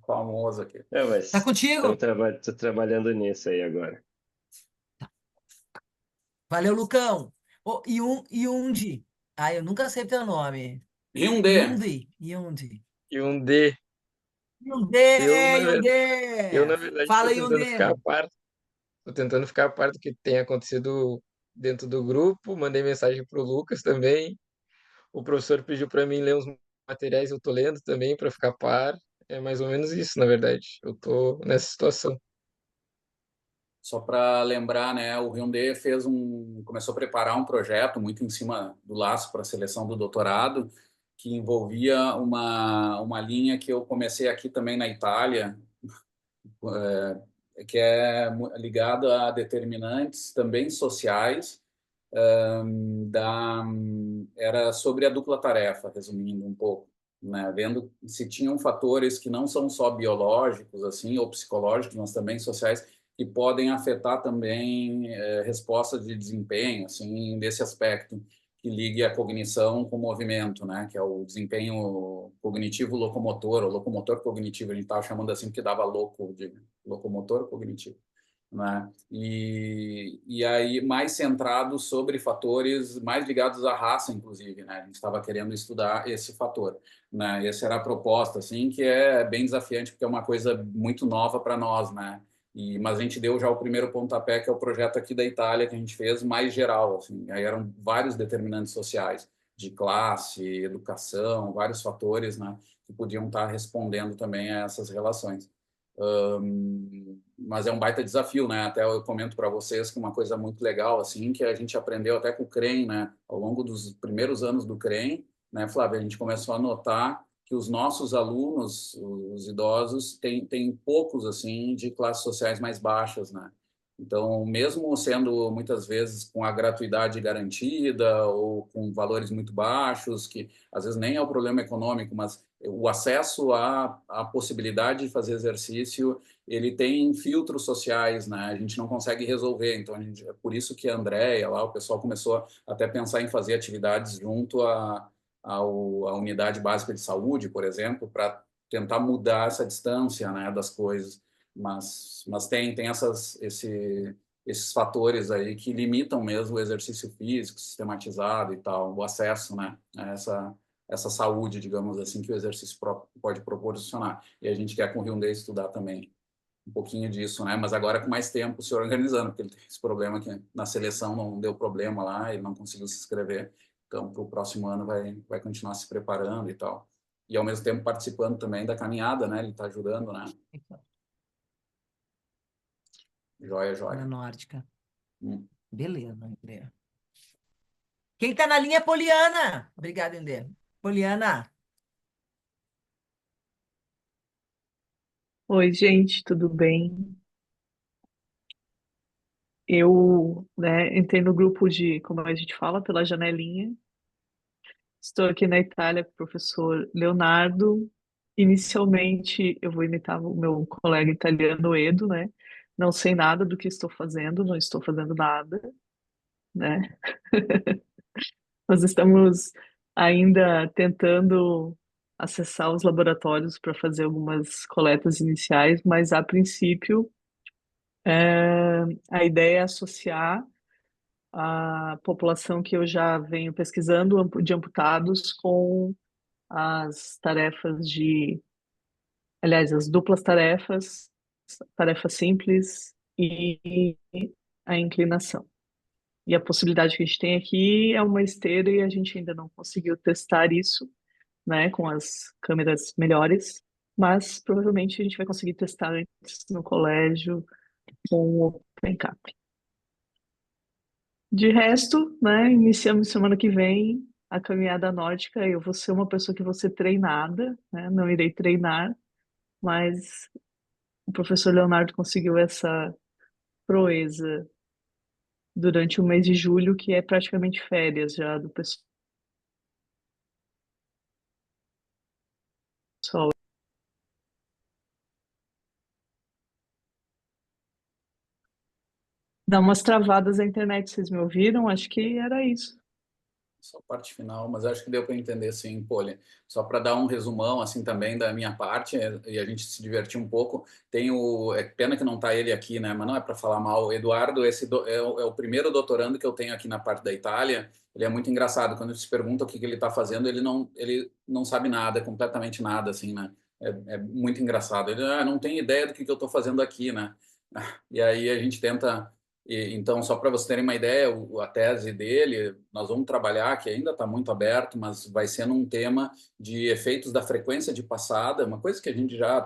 Famoso aqui. Tá Mas contigo? tô trabalhando nisso aí agora. Valeu, Lucão. Yundi. Ah, eu nunca sei teu nome. Hyundai. Yundi. E um D. Yundi, Eu, na Yundi. verdade, eu, na verdade, Fala, estou tentando ficar Yundi. a par. Estou tentando ficar a par do que tem acontecido dentro do grupo. Mandei mensagem para o Lucas também. O professor pediu para mim ler uns materiais, eu estou lendo também para ficar a par. É mais ou menos isso, na verdade. Eu estou nessa situação. Só para lembrar, né, o Hyundai começou a preparar um projeto muito em cima do laço para a seleção do doutorado, que envolvia uma linha que eu comecei aqui também na Itália, que é ligada a determinantes também sociais, era sobre a dupla tarefa, resumindo um pouco, né? Vendo se tinham fatores que não são só biológicos assim ou psicológicos, mas também sociais que podem afetar também respostas de desempenho, assim, desse aspecto, que ligue a cognição com o movimento, né? Que é o desempenho cognitivo locomotor, ou locomotor cognitivo, a gente estava chamando assim porque dava louco, de locomotor cognitivo, né? E aí mais centrado sobre fatores mais ligados à raça, inclusive, né? A gente estava querendo estudar esse fator, né? Essa era a proposta, assim, que é bem desafiante porque é uma coisa muito nova para nós, né? Mas a gente deu já o primeiro pontapé, que é o projeto aqui da Itália, que a gente fez mais geral, assim. Aí eram vários determinantes sociais, de classe, educação, vários fatores, né, que podiam estar respondendo também a essas relações. Mas é um baita desafio, né? Até eu comento para vocês que uma coisa muito legal, assim, que a gente aprendeu até com o CREM, né? Ao longo dos primeiros anos do CREM, né, Flávia, a gente começou a notar que os nossos alunos, os idosos, têm poucos, assim, de classes sociais mais baixas, né? Então, mesmo sendo muitas vezes com a gratuidade garantida ou com valores muito baixos, que às vezes nem é o problema econômico, mas o acesso à possibilidade de fazer exercício, ele tem filtros sociais, né? A gente não consegue resolver. Então, é por isso que a Andréia, lá, o pessoal começou até a pensar em fazer atividades junto à unidade básica de saúde, por exemplo, para tentar mudar essa distância, né, das coisas. Mas tem esses fatores aí que limitam mesmo o exercício físico sistematizado e tal, o acesso, né, a essa saúde, digamos assim, que o exercício pode proporcionar. E a gente quer com o Hyundai estudar também um pouquinho disso, né? Mas agora com mais tempo se organizando, porque ele tem esse problema que na seleção não deu problema lá, ele não conseguiu se inscrever. Então, para o próximo ano vai continuar se preparando e tal. E ao mesmo tempo participando também da caminhada, né? Ele está ajudando, né? Joia, Na joia. nórdica. Hum. Beleza, André. Quem está na linha é Poliana. Obrigada, André. Poliana. Oi, gente, tudo bem? Eu, né, entrei no grupo de, como a gente fala, pela janelinha. Estou aqui na Itália com o professor Leonardo. Inicialmente, eu vou imitar o meu colega italiano, Edo, né? Não sei nada do que estou fazendo, não estou fazendo nada, né? Nós estamos ainda tentando acessar os laboratórios para fazer algumas coletas iniciais, mas a princípio a ideia é associar a população que eu já venho pesquisando de amputados com as tarefas aliás, as duplas tarefas, tarefa simples e a inclinação. E a possibilidade que a gente tem aqui é uma esteira e a gente ainda não conseguiu testar isso, né, com as câmeras melhores, mas provavelmente a gente vai conseguir testar antes no colégio com o OpenCap. De resto, né, iniciamos semana que vem a caminhada nórdica. Eu vou ser uma pessoa que vou ser treinada, né, não irei treinar, mas o professor Leonardo conseguiu essa proeza durante o mês de julho, que é praticamente férias já do pessoal. Dá umas travadas na internet, vocês me ouviram? Acho que era isso. Só a parte final, mas acho que deu para entender, sim, Poli. Só para dar um resumão, assim, também da minha parte, e a gente se divertir um pouco, é pena que não está ele aqui, né, mas não é para falar mal. O Eduardo, é o primeiro doutorando que eu tenho aqui na parte da Itália. Ele é muito engraçado, quando se pergunta o que ele está fazendo, ele não sabe nada, completamente nada, assim, né, é muito engraçado. Ele não tem ideia do que eu estou fazendo aqui, né, e aí a gente tenta... Então, só para vocês terem uma ideia, a tese dele, nós vamos trabalhar, que ainda está muito aberto, mas vai ser num tema de efeitos da frequência de passada, uma coisa que a gente já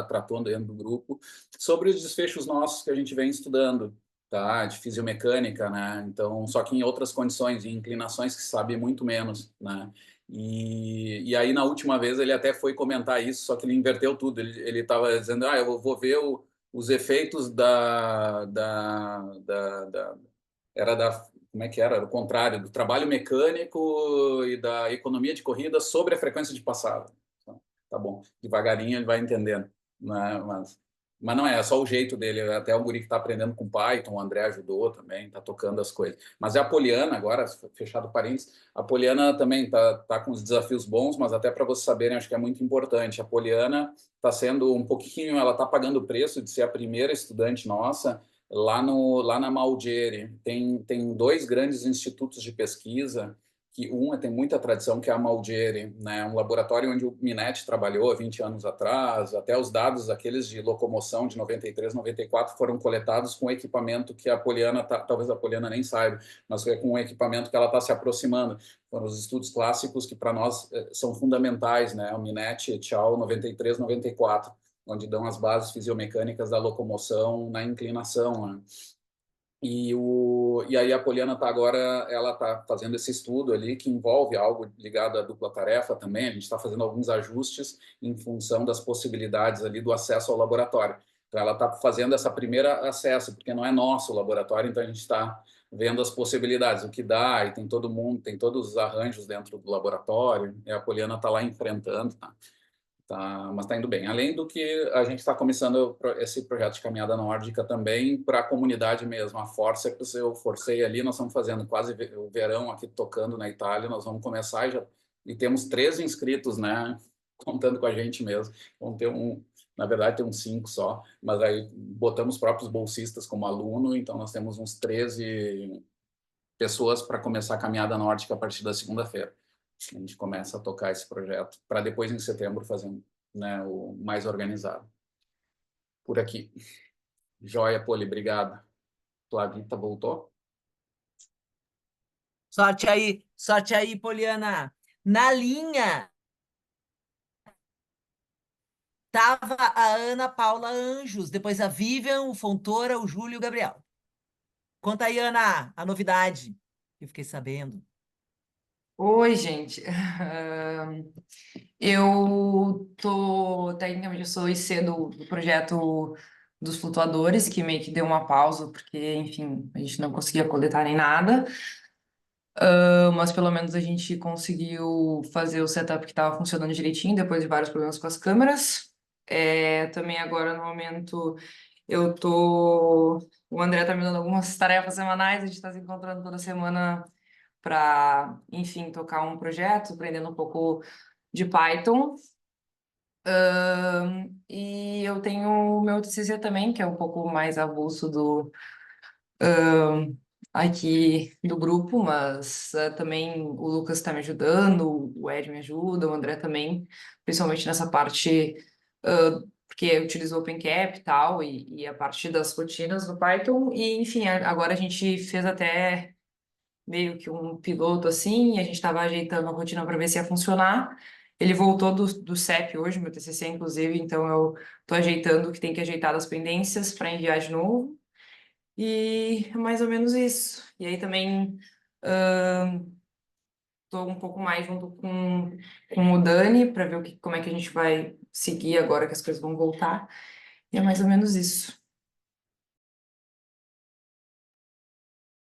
tratou dentro do grupo, sobre os desfechos nossos que a gente vem estudando, tá? De fisiomecânica, né? Então, só que em outras condições, em inclinações que se sabe muito menos, né? E aí, na última vez, ele até foi comentar isso, só que ele inverteu tudo. Ele estava dizendo, eu vou ver os efeitos como é que era? O contrário, do trabalho mecânico e da economia de corrida sobre a frequência de passada. Então, tá bom, devagarinho ele vai entendendo, né? Mas não é só o jeito dele, é até o guri que está aprendendo com Python, o André ajudou também, está tocando as coisas. Mas é a Poliana agora, fechado parênteses, a Poliana também está com os desafios bons, mas até para vocês saberem, acho que é muito importante. A Poliana está sendo um pouquinho, ela está pagando o preço de ser a primeira estudante nossa lá na Malgeri. Tem dois grandes institutos de pesquisa, que tem muita tradição, que é a Malgeri, né? Um laboratório onde o Minetti trabalhou há 20 anos atrás, até os dados aqueles de locomoção de 93, 94 foram coletados com equipamento que a Poliana, talvez a Poliana nem saiba, mas é com um equipamento que ela está se aproximando. Foram os estudos clássicos que para nós são fundamentais, né? O Minetti et al. 93, 94, onde dão as bases fisiomecânicas da locomoção na inclinação, né? E aí a Poliana ela está fazendo esse estudo ali que envolve algo ligado à dupla tarefa também. A gente está fazendo alguns ajustes em função das possibilidades ali do acesso ao laboratório. Então ela está fazendo essa primeira acesso, porque não é nosso o laboratório, então a gente está vendo as possibilidades, o que dá, e tem todo mundo, tem todos os arranjos dentro do laboratório, e a Poliana está lá enfrentando, tá? Mas está indo bem. Além do que a gente está começando esse projeto de caminhada nórdica também para a comunidade mesmo. A Forceps eu forcei ali, nós estamos fazendo quase o verão aqui tocando na Itália, nós vamos começar e temos 13 inscritos, né? Contando com a gente mesmo. Vamos ter na verdade tem uns 5 só, mas aí botamos os próprios bolsistas como aluno, então nós temos uns 13 pessoas para começar a caminhada nórdica a partir da segunda-feira. A gente começa a tocar esse projeto para depois, em setembro, fazer, né, o mais organizado. Por aqui. Joia, Poli, obrigado. Flavita voltou? Sorte aí, Poliana. Na linha tava a Ana Paula Anjos, depois a Vivian, o Fontoura, o Júlio e o Gabriel. Conta aí, Ana, a novidade. Eu fiquei sabendo. Oi, gente. Eu tecnicamente, eu sou IC do projeto dos flutuadores, que meio que deu uma pausa, porque, enfim, a gente não conseguia coletar nem nada. Mas pelo menos a gente conseguiu fazer o setup que estava funcionando direitinho, depois de vários problemas com as câmeras. Também agora, no momento, o André tá me dando algumas tarefas semanais, a gente está se encontrando toda semana para, enfim, tocar um projeto, aprendendo um pouco de Python. E eu tenho o meu TCC também, que é um pouco mais avulso aqui do grupo, mas também o Lucas está me ajudando, o Ed me ajuda, o André também, principalmente nessa parte, porque utilizou o OpenCap e tal, e a parte das rotinas do Python, e enfim, agora a gente fez até meio que um piloto assim, e a gente estava ajeitando a rotina para ver se ia funcionar. Ele voltou do CEP hoje, meu TCC, inclusive, então eu estou ajeitando o que tem que ajeitar das pendências para enviar de novo. E é mais ou menos isso. E aí também estou um pouco mais junto com o Dani para ver como é que a gente vai seguir agora que as coisas vão voltar. E é mais ou menos isso.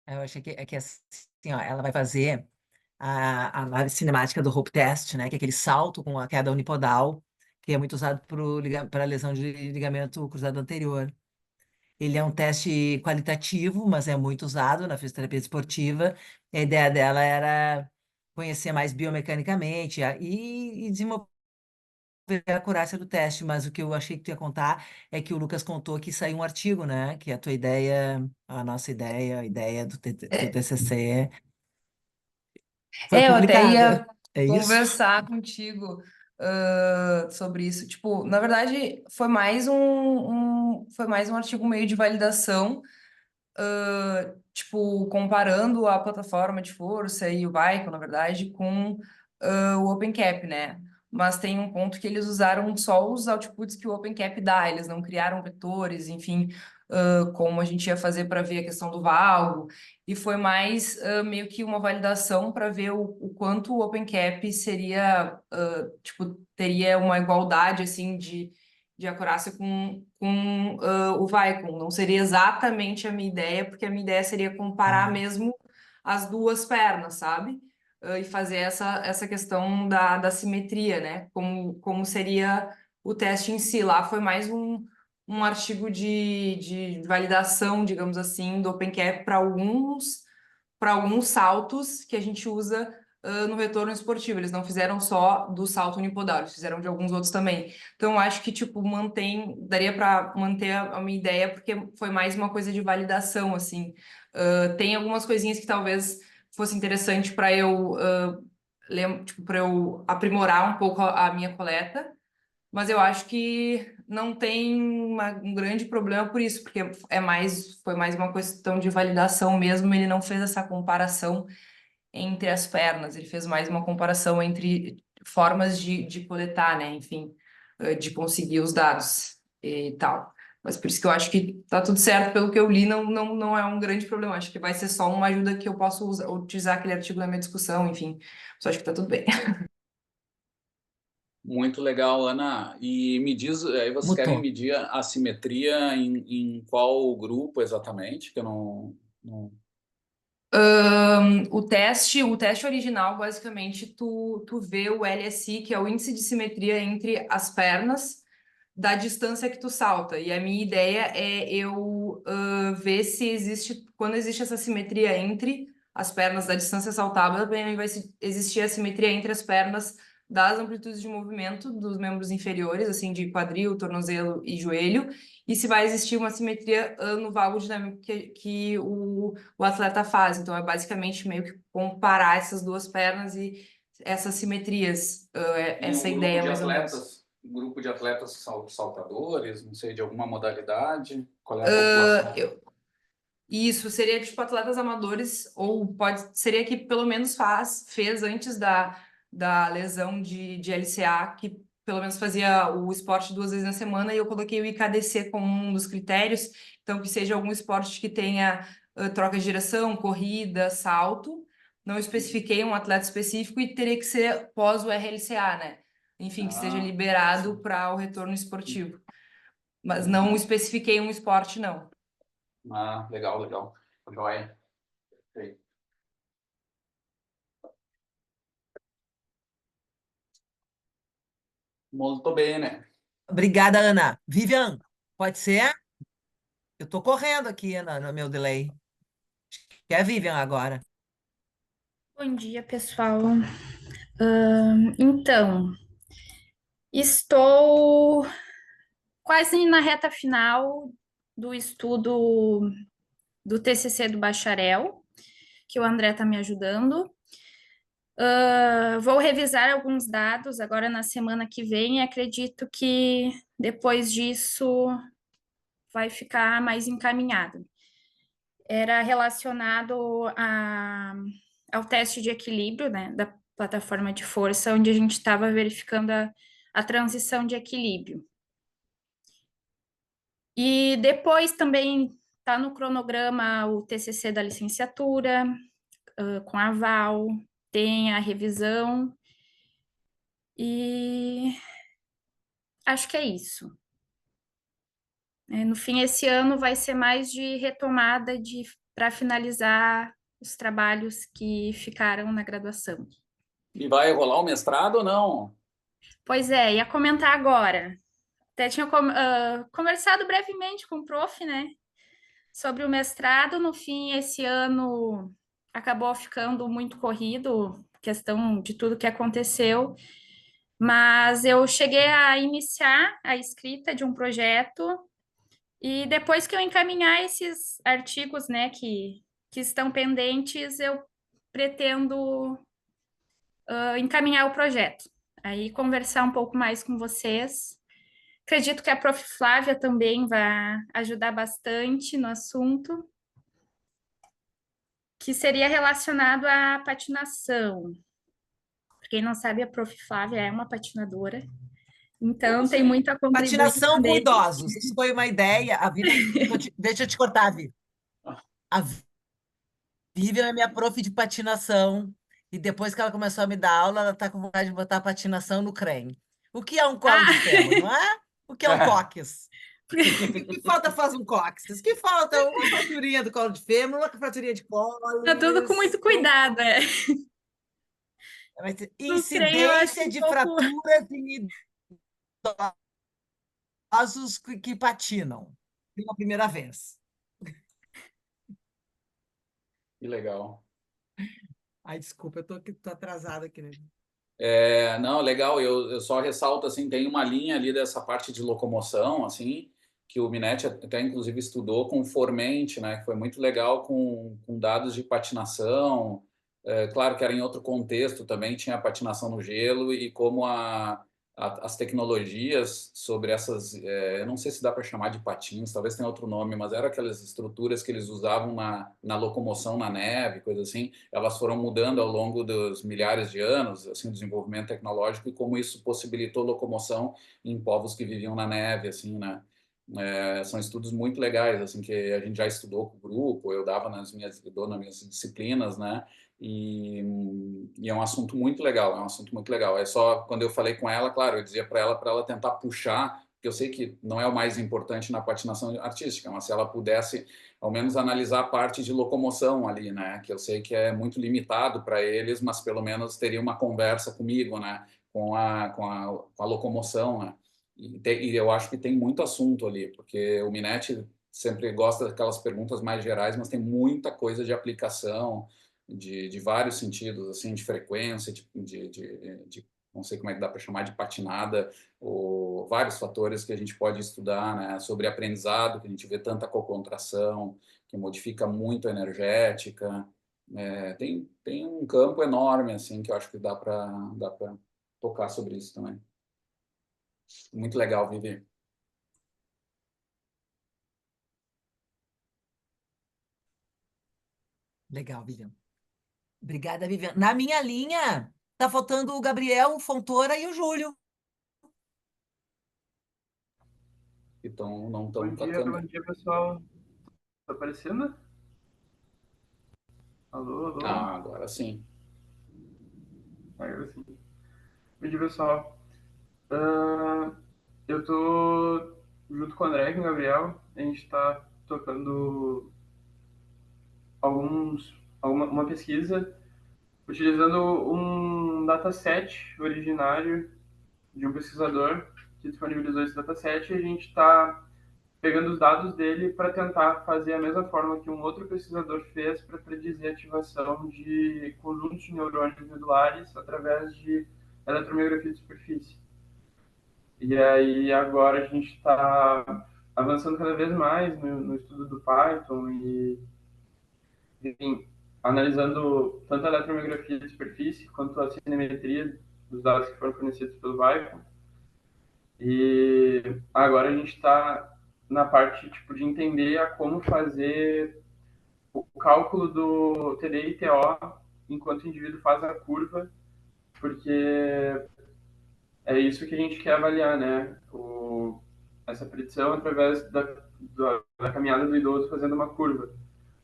Eu achei que assim, ó, ela vai fazer a análise cinemática do Hope Test, né? Que é aquele salto com a queda unipodal, que é muito usado para lesão de ligamento cruzado anterior. Ele é um teste qualitativo, mas é muito usado na fisioterapia esportiva. A ideia dela era conhecer mais biomecanicamente e desenvolver a acurácia do teste, mas o que eu achei que tu ia contar é que o Lucas contou que saiu um artigo, né? Que a tua ideia, a nossa ideia, a ideia do TCC foi Eu até publicada. ia É isso? conversar contigo sobre isso. Tipo, na verdade, foi mais um artigo meio de validação, tipo, comparando a plataforma de força e o Bicon, na verdade, com o OpenCap, né? Mas tem um ponto que eles usaram só os outputs que o OpenCap dá, eles não criaram vetores, enfim, como a gente ia fazer para ver a questão do valgo, e foi mais meio que uma validação para ver o quanto o OpenCap seria, tipo, teria uma igualdade, assim, de acurácia com o Vicon. Não seria exatamente a minha ideia, porque a minha ideia seria comparar mesmo as duas pernas, sabe? E fazer essa questão da simetria, né? Como seria o teste em si. Lá foi mais um artigo de validação, digamos assim, do OpenCap para alguns saltos que a gente usa no retorno esportivo. Eles não fizeram só do salto unipodal, eles fizeram de alguns outros também. Então, eu acho que, tipo, daria para manter a minha ideia, porque foi mais uma coisa de validação, assim. Tem algumas coisinhas que talvez fosse interessante para eu, tipo, para eu aprimorar um pouco a minha coleta, mas eu acho que não tem um grande problema por isso, porque foi mais uma questão de validação mesmo. Ele não fez essa comparação entre as pernas, ele fez mais uma comparação entre formas de coletar, né? Enfim, de conseguir os dados e tal. Mas por isso que eu acho que tá tudo certo, pelo que eu li, não é um grande problema. Acho que vai ser só uma ajuda que eu posso utilizar aquele artigo na minha discussão, enfim. Só acho que tá tudo bem. Muito legal, Ana. E me diz, aí vocês querem Mutou. medir a simetria em qual grupo exatamente? Que eu não... O teste original, basicamente, tu vê o LSI, que é o índice de simetria entre as pernas, da distância que tu salta. E a minha ideia é eu ver se existe, quando existe essa simetria entre as pernas da distância saltável, também vai existir a simetria entre as pernas das amplitudes de movimento dos membros inferiores, assim, de quadril, tornozelo e joelho, e se vai existir uma simetria no valgo dinâmico que o atleta faz. Então, é basicamente meio que comparar essas duas pernas e essas simetrias, E essa um ideia, mais ou menos. grupo de atletas saltadores, não sei, de alguma modalidade? Qual é a população? Isso seria tipo atletas amadores, ou seria que pelo menos fez antes da lesão de LCA, que pelo menos fazia o esporte 2 vezes na semana, e eu coloquei o IKDC como um dos critérios, então que seja algum esporte que tenha troca de direção, corrida, salto. Não especifiquei um atleta específico e teria que ser pós o RLCA, né? Enfim, que esteja liberado para o retorno esportivo. Mas não especifiquei um esporte, não. Legal, legal. Joia. Molto bene. Obrigada, Ana. Vivian, pode ser? Eu tô correndo aqui no meu delay. Que é a Vivian agora. Bom dia, pessoal. Então, estou quase na reta final do estudo do TCC do bacharel, que o André está me ajudando. Vou revisar alguns dados agora na semana que vem e acredito que depois disso vai ficar mais encaminhado. Era relacionado ao teste de equilíbrio, né, da plataforma de força, onde a gente estava verificando a transição de equilíbrio. E depois também está no cronograma o TCC da licenciatura, com aval, tem a revisão, e acho que é isso. No fim, esse ano vai ser mais de retomada para finalizar os trabalhos que ficaram na graduação. E vai rolar o mestrado ou não? Pois é, ia comentar agora. Até tinha conversado brevemente com o prof, né, sobre o mestrado. No fim, esse ano acabou ficando muito corrido, questão de tudo que aconteceu, mas eu cheguei a iniciar a escrita de um projeto, e depois que eu encaminhar esses artigos, né, que estão pendentes, eu pretendo encaminhar o projeto. Aí conversar um pouco mais com vocês. Acredito que a Prof. Flávia também vai ajudar bastante no assunto, que seria relacionado à patinação. Para quem não sabe, a Prof. Flávia é uma patinadora, então tem muito a contribuir Patinação com também. idosos. Isso foi uma ideia. Deixa eu te cortar, Vivi. A Vivian é minha prof de patinação. E depois que ela começou a me dar aula, ela está com vontade de botar patinação no creme. O que é um colo de fêmur, não é? O que é um cóccix? O que falta faz um cóccix? O que falta? Uma fraturinha do colo de fêmur, uma fraturinha de colo. Tá tudo com muito cuidado, é. Incidência de fraturas em idosos. que patinam pela primeira vez. Que legal. Ai, desculpa, tô atrasada aqui, né? Não, legal. Eu só ressalto assim, tem uma linha ali dessa parte de locomoção, assim, que o Minetti até inclusive estudou com Formente, né? Que foi muito legal com dados de patinação. Claro que era em outro contexto também, tinha a patinação no gelo e como as tecnologias sobre essas, eu não sei se dá para chamar de patins, talvez tenha outro nome, mas eram aquelas estruturas que eles usavam na locomoção na neve, coisa assim, elas foram mudando ao longo dos milhares de anos, assim, o desenvolvimento tecnológico e como isso possibilitou locomoção em povos que viviam na neve, assim, né? São estudos muito legais, assim, que a gente já estudou com o grupo, eu dou nas minhas disciplinas, né? E é um assunto muito legal, é um assunto muito legal. É só quando eu falei com ela, claro, eu dizia para ela tentar puxar, porque eu sei que não é o mais importante na patinação artística, mas se ela pudesse ao menos analisar a parte de locomoção ali, né? Que eu sei que é muito limitado para eles, mas pelo menos teria uma conversa comigo, né? Com a locomoção, né? E eu acho que tem muito assunto ali, porque o Minetti sempre gosta daquelas perguntas mais gerais, mas tem muita coisa de aplicação de vários sentidos, assim, de frequência, não sei como é que dá para chamar de patinada, ou vários fatores que a gente pode estudar, né, sobre aprendizado, que a gente vê tanta cocontração, que modifica muito a energética. Tem um campo enorme, assim, que eu acho que dá para tocar sobre isso também. Muito legal, Vivi. Legal, Vivian. Obrigada, Vivian. Na minha linha, tá faltando o Gabriel, o Fontoura e o Júlio. Então, não estão Bom dia, pessoal. Tá aparecendo? Alô, alô? Agora sim. Agora sim. Bom dia, pessoal. Eu tô junto com o André e com o Gabriel. A gente tá tocando uma pesquisa utilizando um dataset originário de um pesquisador que disponibilizou esse dataset e a gente está pegando os dados dele para tentar fazer a mesma forma que um outro pesquisador fez para predizer a ativação de conjuntos de neurônios medulares através de eletromiografia de superfície. E aí agora a gente está avançando cada vez mais no estudo do Python e, enfim, analisando tanto a eletromiografia de superfície quanto a cinemetria dos dados que foram fornecidos pelo Python. E agora a gente está na parte tipo, de entender a como fazer o cálculo do TD e TO enquanto o indivíduo faz a curva, porque é isso que a gente quer avaliar, né? Essa predição através da caminhada do idoso fazendo uma curva,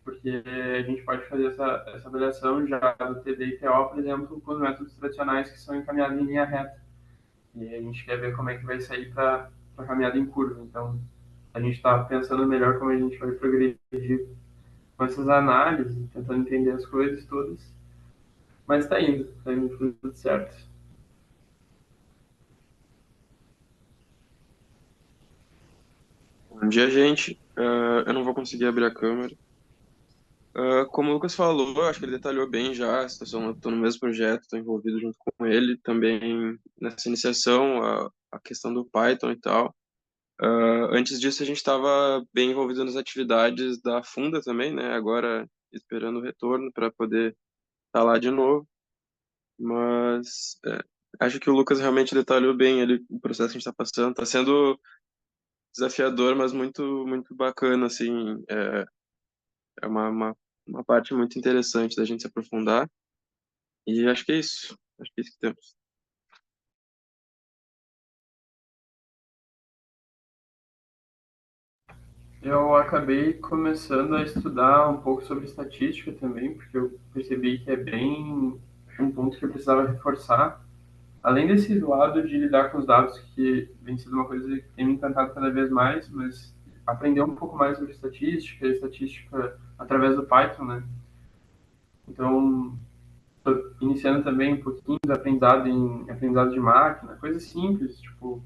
porque a gente pode fazer essa avaliação já do TD e TO, por exemplo, com os métodos tradicionais que são encaminhados em linha reta. E a gente quer ver como é que vai sair para a caminhada em curva. Então, a gente está pensando melhor como a gente vai progredir com essas análises, tentando entender as coisas todas. Mas está indo tudo certo. Bom dia, gente. Eu não vou conseguir abrir a câmera. Como o Lucas falou, eu acho que ele detalhou bem já a situação. Eu estou no mesmo projeto, estou envolvido junto com ele também nessa iniciação, a questão do Python e tal. Antes disso, a gente estava bem envolvido nas atividades da Funda também, né? Agora esperando o retorno para poder estar lá de novo. Mas acho que o Lucas realmente detalhou bem ele, o processo que a gente está passando. Está sendo desafiador, mas muito, muito bacana, assim. É uma parte muito interessante da gente se aprofundar. E acho que é isso. Acho que é isso que temos. Eu acabei começando a estudar um pouco sobre estatística também, porque eu percebi que é bem um ponto que eu precisava reforçar. Além desse lado de lidar com os dados, que vem sendo uma coisa que tem me encantado cada vez mais, mas aprender um pouco mais sobre estatística através do Python, né? Então, estou iniciando também um pouquinho de aprendizado de máquina, coisas simples, tipo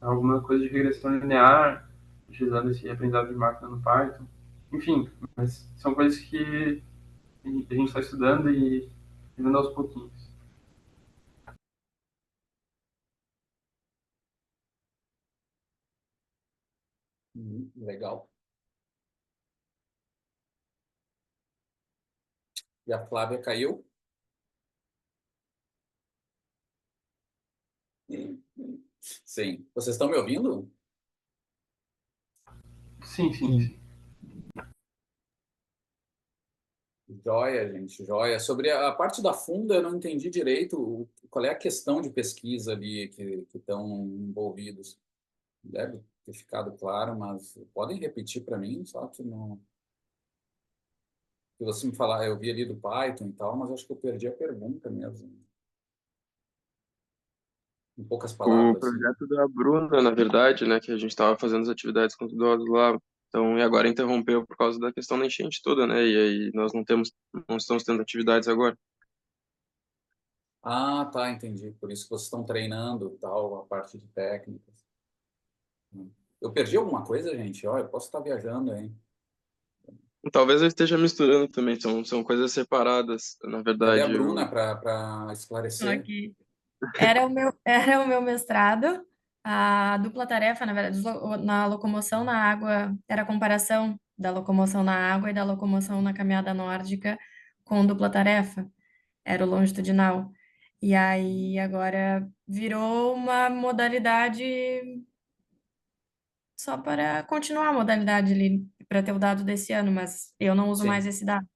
alguma coisa de regressão linear, utilizando esse aprendizado de máquina no Python. Enfim, mas são coisas que a gente está estudando e vendo aos pouquinhos. Legal. E a Flávia caiu? Sim. Vocês estão me ouvindo? Sim, sim, sim. Joia, gente, joia. Sobre a parte da funda, eu não entendi direito qual é a questão de pesquisa ali que estão envolvidos. Deve ter ficado claro, mas podem repetir para mim, só que não. Se você me falar, eu vi ali do Python e tal, mas acho que eu perdi a pergunta mesmo. Em poucas O palavras, assim. projeto da Bruna, na verdade, né, que a gente estava fazendo as atividades com os idosos lá, então, e agora interrompeu por causa da questão da enchente toda, né, e aí nós não estamos tendo atividades agora. Ah, tá, entendi. Por isso que vocês estão treinando tal, a parte de técnicas. Eu perdi alguma coisa, gente? Olha, eu posso estar viajando, hein? Talvez eu esteja misturando também, são coisas separadas, na Cadê a verdade. Bruna para esclarecer? Aqui. Era o meu mestrado. A dupla tarefa, na verdade, na locomoção na água, era a comparação da locomoção na água e da locomoção na caminhada nórdica com dupla tarefa. Era o longitudinal. E aí agora virou uma modalidade só para continuar a modalidade ali, para ter o dado desse ano, mas eu não uso mais Sim. esse dado.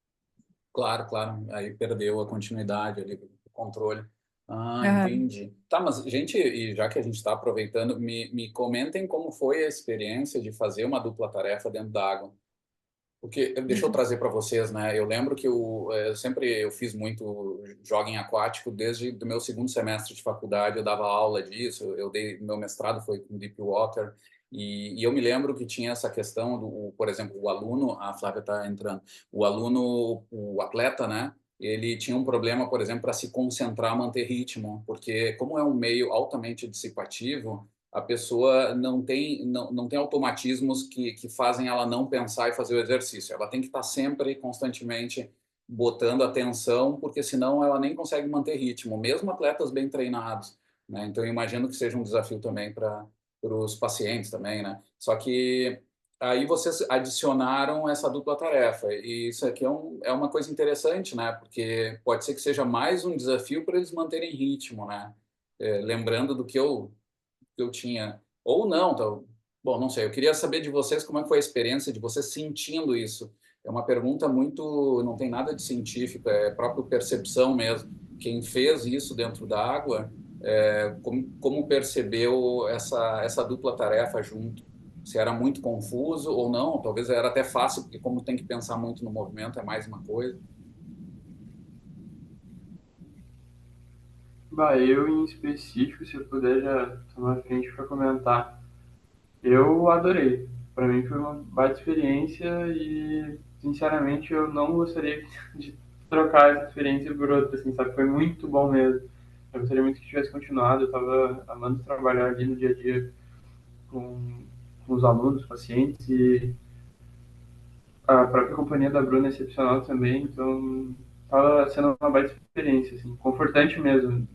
Claro, claro. Aí perdeu a continuidade ali, o controle. Ah, Aham. entendi. Tá, mas, gente, e já que a gente está aproveitando, me comentem como foi a experiência de fazer uma dupla tarefa dentro da água. Porque, deixa eu trazer para vocês, né? Eu lembro que eu fiz muito jogging aquático desde do meu segundo semestre de faculdade, eu dava aula disso, meu mestrado foi com Deep Water, e eu me lembro que tinha essa questão por exemplo, o aluno, a Flávia está entrando, o aluno, o atleta, né? Ele tinha um problema, por exemplo, para se concentrar, manter ritmo, porque como é um meio altamente dissipativo, a pessoa não tem automatismos que fazem ela não pensar e fazer o exercício. Ela tem que estar sempre, constantemente, botando atenção, porque senão ela nem consegue manter ritmo, mesmo atletas bem treinados, né? Então, eu imagino que seja um desafio também para os pacientes também, né? Só que aí vocês adicionaram essa dupla tarefa, e isso aqui é uma coisa interessante, né? Porque pode ser que seja mais um desafio para eles manterem ritmo, né? Lembrando do que eu tinha, ou não, bom, não sei, eu queria saber de vocês como é que foi a experiência de vocês sentindo isso. É uma pergunta muito, não tem nada de científico, é próprio percepção mesmo. Quem fez isso dentro da água, como percebeu essa dupla tarefa junto? Se era muito confuso ou não, talvez era até fácil, porque como tem que pensar muito no movimento, é mais uma coisa. Bah, eu em específico, se eu puder já tomar frente para comentar, eu adorei. Para mim foi uma baita experiência e, sinceramente, eu não gostaria de trocar essa experiência por outra, assim, sabe? Foi muito bom mesmo. Eu gostaria muito que tivesse continuado, eu estava amando trabalhar ali no dia a dia com os alunos, pacientes, e a própria companhia da Bruna é excepcional também, então estava sendo uma baita experiência, assim, confortante mesmo,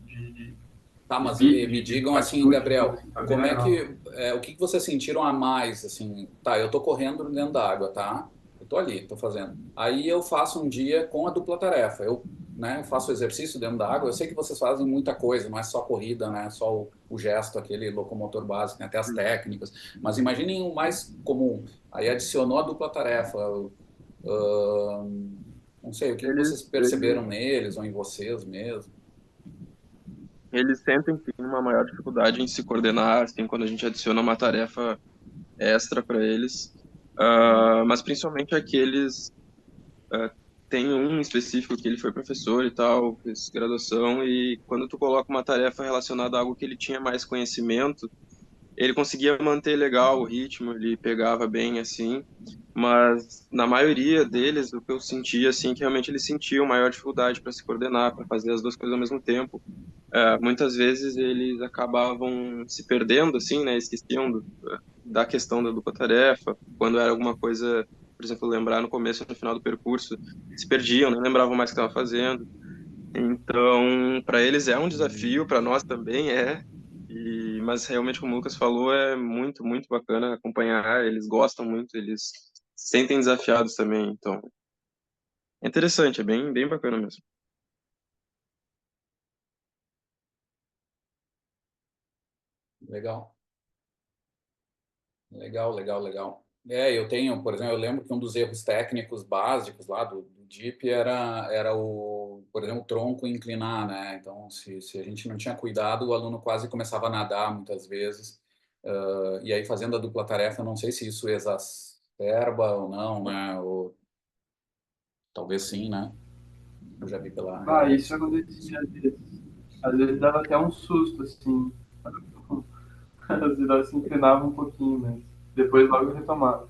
Tá, de mas vídeo, me digam assim, atitude, de tudo, Gabriel, assim, tá bem como é legal. que, o que vocês sentiram a mais, assim, tá, eu tô correndo dentro da água, tá? Eu tô ali, tô fazendo. Aí eu faço um dia com a dupla tarefa, né, faço exercício dentro da água, eu sei que vocês fazem muita coisa, não é só corrida, né, só o gesto, aquele locomotor básico, tem até as técnicas, mas imaginem o mais comum, aí adicionou a dupla tarefa, não sei, o que Eles, vocês eles, perceberam neles ou em vocês mesmo? eles sentem que tem uma maior dificuldade em se coordenar, assim, quando a gente adiciona uma tarefa extra para eles. Mas principalmente aqueles. Tem um específico que ele foi professor e tal, fez graduação, e quando tu coloca uma tarefa relacionada a algo que ele tinha mais conhecimento, ele conseguia manter legal o ritmo, ele pegava bem assim, mas na maioria deles o que eu sentia assim que realmente eles sentiam maior dificuldade para se coordenar, para fazer as duas coisas ao mesmo tempo. muitas vezes eles acabavam se perdendo, assim, né? Esqueciam da questão da dupla tarefa, quando era alguma coisa, por exemplo, lembrar no começo e no final do percurso, se perdiam, não lembravam mais o que estavam fazendo. Então, para eles é um desafio, para nós também é. Mas realmente, como o Lucas falou, é muito, muito bacana acompanhar. Eles gostam muito, eles se sentem desafiados também. Então, é interessante, é bem, bem bacana mesmo. Legal. Legal, legal, legal. Eu tenho, por exemplo, eu lembro que um dos erros técnicos básicos lá do DIP era por exemplo, o tronco inclinar, né? Então, se a gente não tinha cuidado, o aluno quase começava a nadar muitas vezes. E aí, fazendo a dupla tarefa, não sei se isso exacerba ou não, né? Ou talvez sim, né? Eu já vi pela Isso acontecia às vezes. Às vezes dava até um susto, assim. As idades se inclinavam um pouquinho, mas depois logo retomava.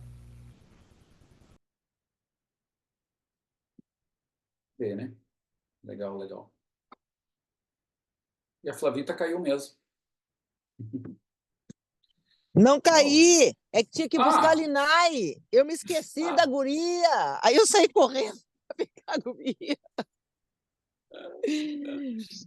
né? Legal, legal. E a Flavita caiu mesmo. Não caí! É que tinha que buscar a Ah! Linai. Eu me esqueci da guria. Aí eu saí correndo para pegar a guria.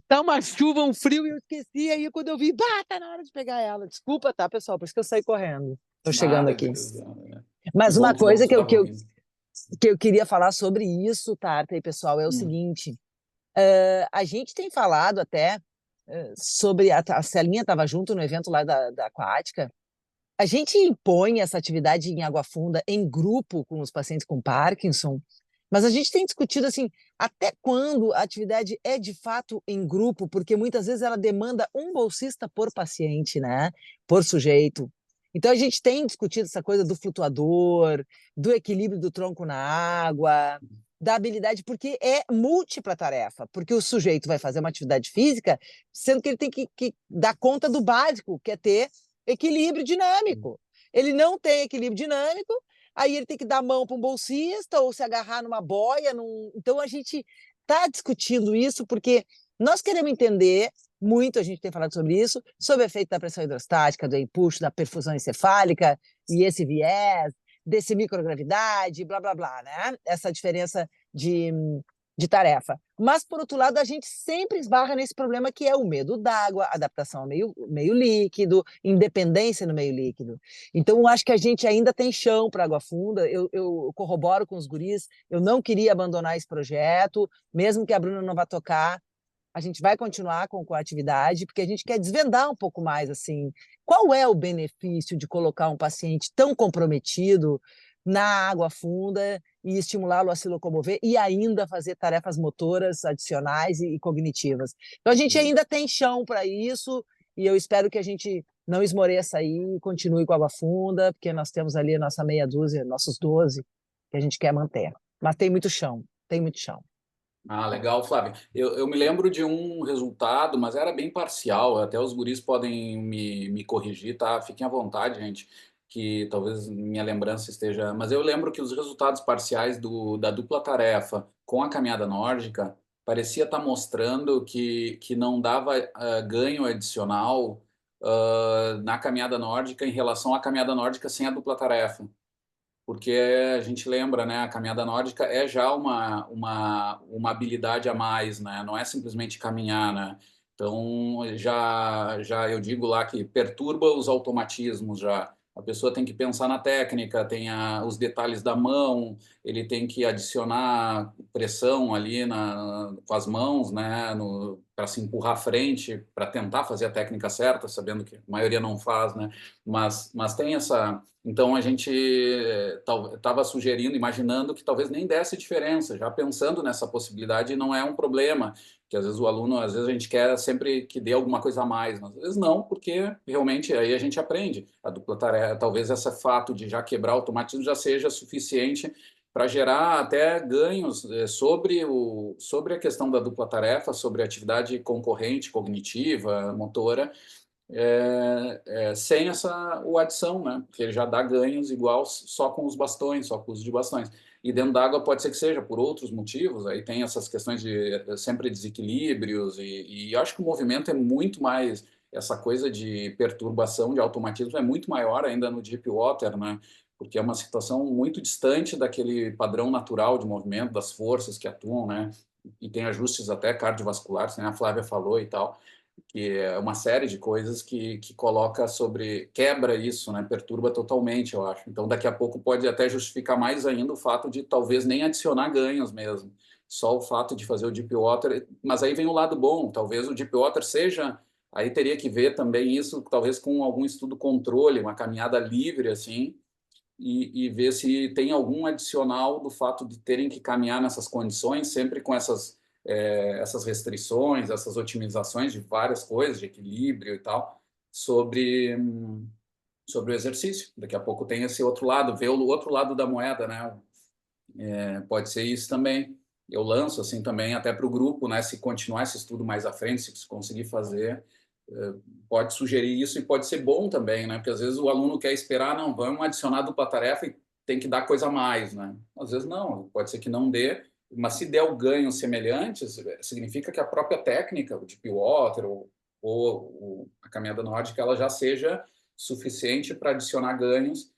Tá uma chuva, um frio, e eu esqueci. Aí quando eu vi, tá na hora de pegar ela. Desculpa, tá, pessoal? Por isso que eu saí correndo. Tô chegando Nada, aqui. né? Mas Que bom uma coisa tu tava ouvindo. que eu queria falar sobre isso, Tarta e pessoal, é o seguinte. A gente tem falado até sobre... A Celinha estava junto no evento lá da Aquática. A gente impõe essa atividade em água funda em grupo com os pacientes com Parkinson, mas a gente tem discutido assim, até quando a atividade é de fato em grupo, porque muitas vezes ela demanda um bolsista por paciente, né? Por sujeito. Então a gente tem discutido essa coisa do flutuador, do equilíbrio do tronco na água, da habilidade, porque é múltipla tarefa, porque o sujeito vai fazer uma atividade física, sendo que ele tem que dar conta do básico, que é ter equilíbrio dinâmico. Ele não tem equilíbrio dinâmico, aí ele tem que dar a mão para um bolsista ou se agarrar numa boia. Então, a gente está discutindo isso porque nós queremos entender muito, a gente tem falado sobre isso, sobre o efeito da pressão hidrostática, do empuxo, da perfusão encefálica e esse viés, desse microgravidade, blá, blá, blá, né? Essa diferença de tarefa. Mas, por outro lado, a gente sempre esbarra nesse problema que é o medo d'água, adaptação ao meio líquido, independência no meio líquido. Então, eu acho que a gente ainda tem chão para água funda. Eu corroboro com os guris, eu não queria abandonar esse projeto, mesmo que a Bruna não vá tocar, a gente vai continuar com a atividade, porque a gente quer desvendar um pouco mais, assim, qual é o benefício de colocar um paciente tão comprometido na água funda e estimulá-lo a se locomover e ainda fazer tarefas motoras adicionais e cognitivas. Então, a gente ainda tem chão para isso e eu espero que a gente não esmoreça aí e continue com a água funda, porque nós temos ali a nossa meia dúzia, nossos 12, que a gente quer manter. Mas tem muito chão, tem muito chão. Ah, legal, Flávio. Eu me lembro de um resultado, mas era bem parcial. Até os guris podem me corrigir, tá? Fiquem à vontade, gente, que talvez minha lembrança esteja. Mas eu lembro que os resultados parciais da dupla tarefa com a caminhada nórdica parecia estar mostrando que não dava ganho adicional na caminhada nórdica em relação à caminhada nórdica sem a dupla tarefa. Porque a gente lembra, né, a caminhada nórdica é já uma habilidade a mais, né? Não é simplesmente caminhar, né? Então, já eu digo lá que perturba os automatismos já. A pessoa tem que pensar na técnica, tem os detalhes da mão, ele tem que adicionar pressão ali com as mãos, né, para se empurrar à frente, para tentar fazer a técnica certa, sabendo que a maioria não faz, né? Mas tem essa... Então, a gente estava sugerindo, imaginando que talvez nem desse diferença, já pensando nessa possibilidade, não é um problema, que às vezes o aluno, às vezes a gente quer sempre que dê alguma coisa a mais, mas às vezes não, porque realmente aí a gente aprende. A dupla tarefa, talvez esse fato de já quebrar o automatismo já seja suficiente para gerar até ganhos sobre a questão da dupla tarefa, sobre a atividade concorrente, cognitiva, motora, sem essa adição, né? Porque ele já dá ganhos igual só com os bastões, só com o uso de bastões. e dentro d'água pode ser que seja por outros motivos, aí tem essas questões de sempre desequilíbrios, e eu acho que o movimento é muito mais, essa coisa de perturbação, de automatismo é muito maior ainda no deep water, né? Porque é uma situação muito distante daquele padrão natural de movimento, das forças que atuam, né? E tem ajustes até cardiovasculares, né? A Flávia falou e tal, que é uma série de coisas que coloca sobre, quebra isso, né? Perturba totalmente, eu acho. Então, daqui a pouco pode até justificar mais ainda o fato de talvez nem adicionar ganhos mesmo, só o fato de fazer o deep water. Mas aí vem o lado bom, talvez o deep water seja, aí teria que ver também isso, talvez com algum estudo controle, uma caminhada livre, assim, e ver se tem algum adicional do fato de terem que caminhar nessas condições, sempre com essas restrições, essas otimizações de várias coisas, de equilíbrio e tal, sobre o exercício. Daqui a pouco tem esse outro lado, ver o outro lado da moeda, né? Pode ser isso também. Eu lanço assim também até para o grupo, né? Se continuar esse estudo mais à frente, se conseguir fazer, pode sugerir isso e pode ser bom também, né? Porque às vezes o aluno quer esperar, não, vamos adicionar dupla tarefa e tem que dar coisa a mais, né? Às vezes não, pode ser que não dê, mas se der o ganhos semelhantes, significa que a própria técnica, o deep water ou a caminhada nórdica, ela já seja suficiente para adicionar ganhos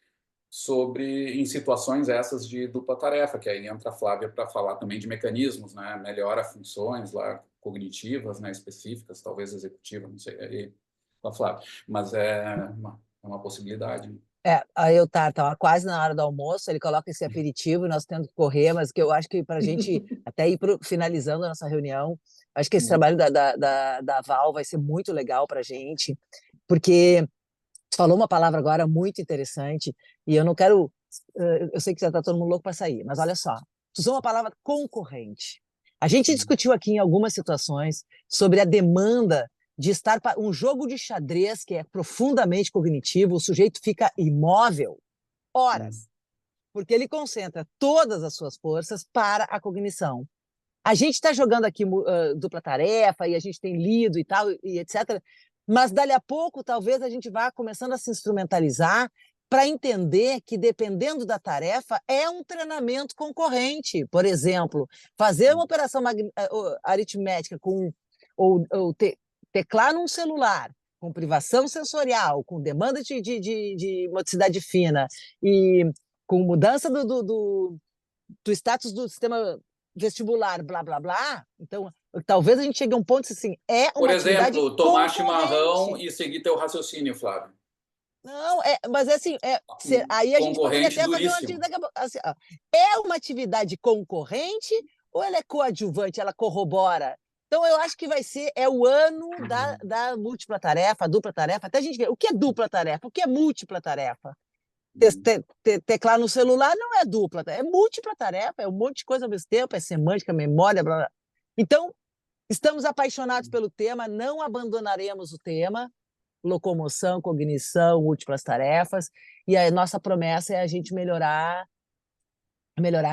em situações essas de dupla tarefa, que aí entra a Flávia para falar também de mecanismos, né? Melhora funções lá cognitivas, né? Específicas, talvez executivas, não sei, aí com a Flávia. Mas é uma possibilidade. Aí eu tava quase na hora do almoço, ele coloca esse aperitivo e nós temos que correr, mas que eu acho que para a gente até ir finalizando a nossa reunião, acho que esse trabalho da Val vai ser muito legal para a gente, porque tu falou uma palavra agora muito interessante, e eu não quero, eu sei que já está todo mundo louco para sair, mas olha só, tu usou uma palavra concorrente. A gente discutiu aqui em algumas situações sobre a demanda de estar para um jogo de xadrez que é profundamente cognitivo, o sujeito fica imóvel horas, porque ele concentra todas as suas forças para a cognição. A gente está jogando aqui dupla tarefa e a gente tem lido e tal, e etc., mas dali a pouco talvez a gente vá começando a se instrumentalizar para entender que, dependendo da tarefa, é um treinamento concorrente. Por exemplo, fazer uma operação aritmética ou teclar num celular, com privação sensorial, com demanda de motricidade fina e com mudança do status do sistema vestibular, blá, blá, blá. Então, talvez a gente chegue a um ponto assim, Por uma atividade exemplo, tomar concorrente. chimarrão e seguir teu raciocínio, Flávio. Não, mas é assim, aí a gente poderia até fazer uma atividade, assim, é uma atividade concorrente ou ela é coadjuvante, ela corrobora? Então, eu acho que vai ser, o ano da múltipla tarefa, dupla tarefa, até a gente ver o que é dupla tarefa, o que é múltipla tarefa. Teclar no celular não é dupla, é múltipla tarefa, é um monte de coisa ao mesmo tempo, é semântica, memória, blá, blá. Então, estamos apaixonados pelo tema, não abandonaremos o tema, locomoção, cognição, múltiplas tarefas, e a nossa promessa é a gente melhorar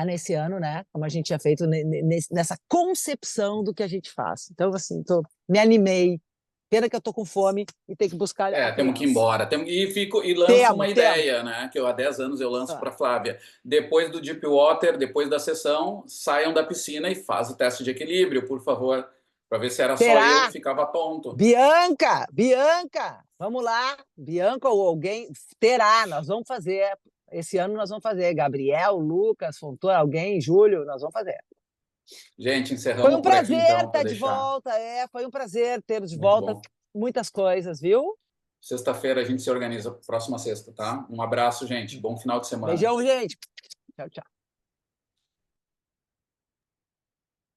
nesse ano, né? Como a gente tinha feito nessa concepção do que a gente faz. Então, assim, me animei. Pena que eu tô com fome e tenho que buscar temos que ir embora. E lanço uma ideia, né? Que há 10 anos eu lanço para a Flávia. Depois do Deep Water, depois da sessão, saiam da piscina e faz o teste de equilíbrio, por favor, para ver se era só eu que ficava tonto. Bianca, vamos lá. Bianca ou alguém, nós vamos fazer. Esse ano nós vamos fazer. Gabriel, Lucas, Fontoura, alguém, Júlio, nós vamos fazer. Gente, encerramos Foi um prazer por aqui, então, estar de volta. Foi um prazer ter de volta bom. Muitas coisas, viu? Sexta-feira a gente se organiza, próxima sexta, tá? Um abraço, gente. Bom final de semana. Beijão, gente. Tchau, tchau.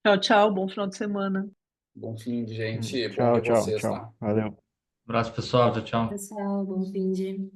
Tchau, tchau. Bom final de semana. Bom fim de gente. Tchau, Bom ver tchau, vocês, tchau. tá? Valeu. Abraço, pessoal. Tchau, tchau. Pessoal, bom fim de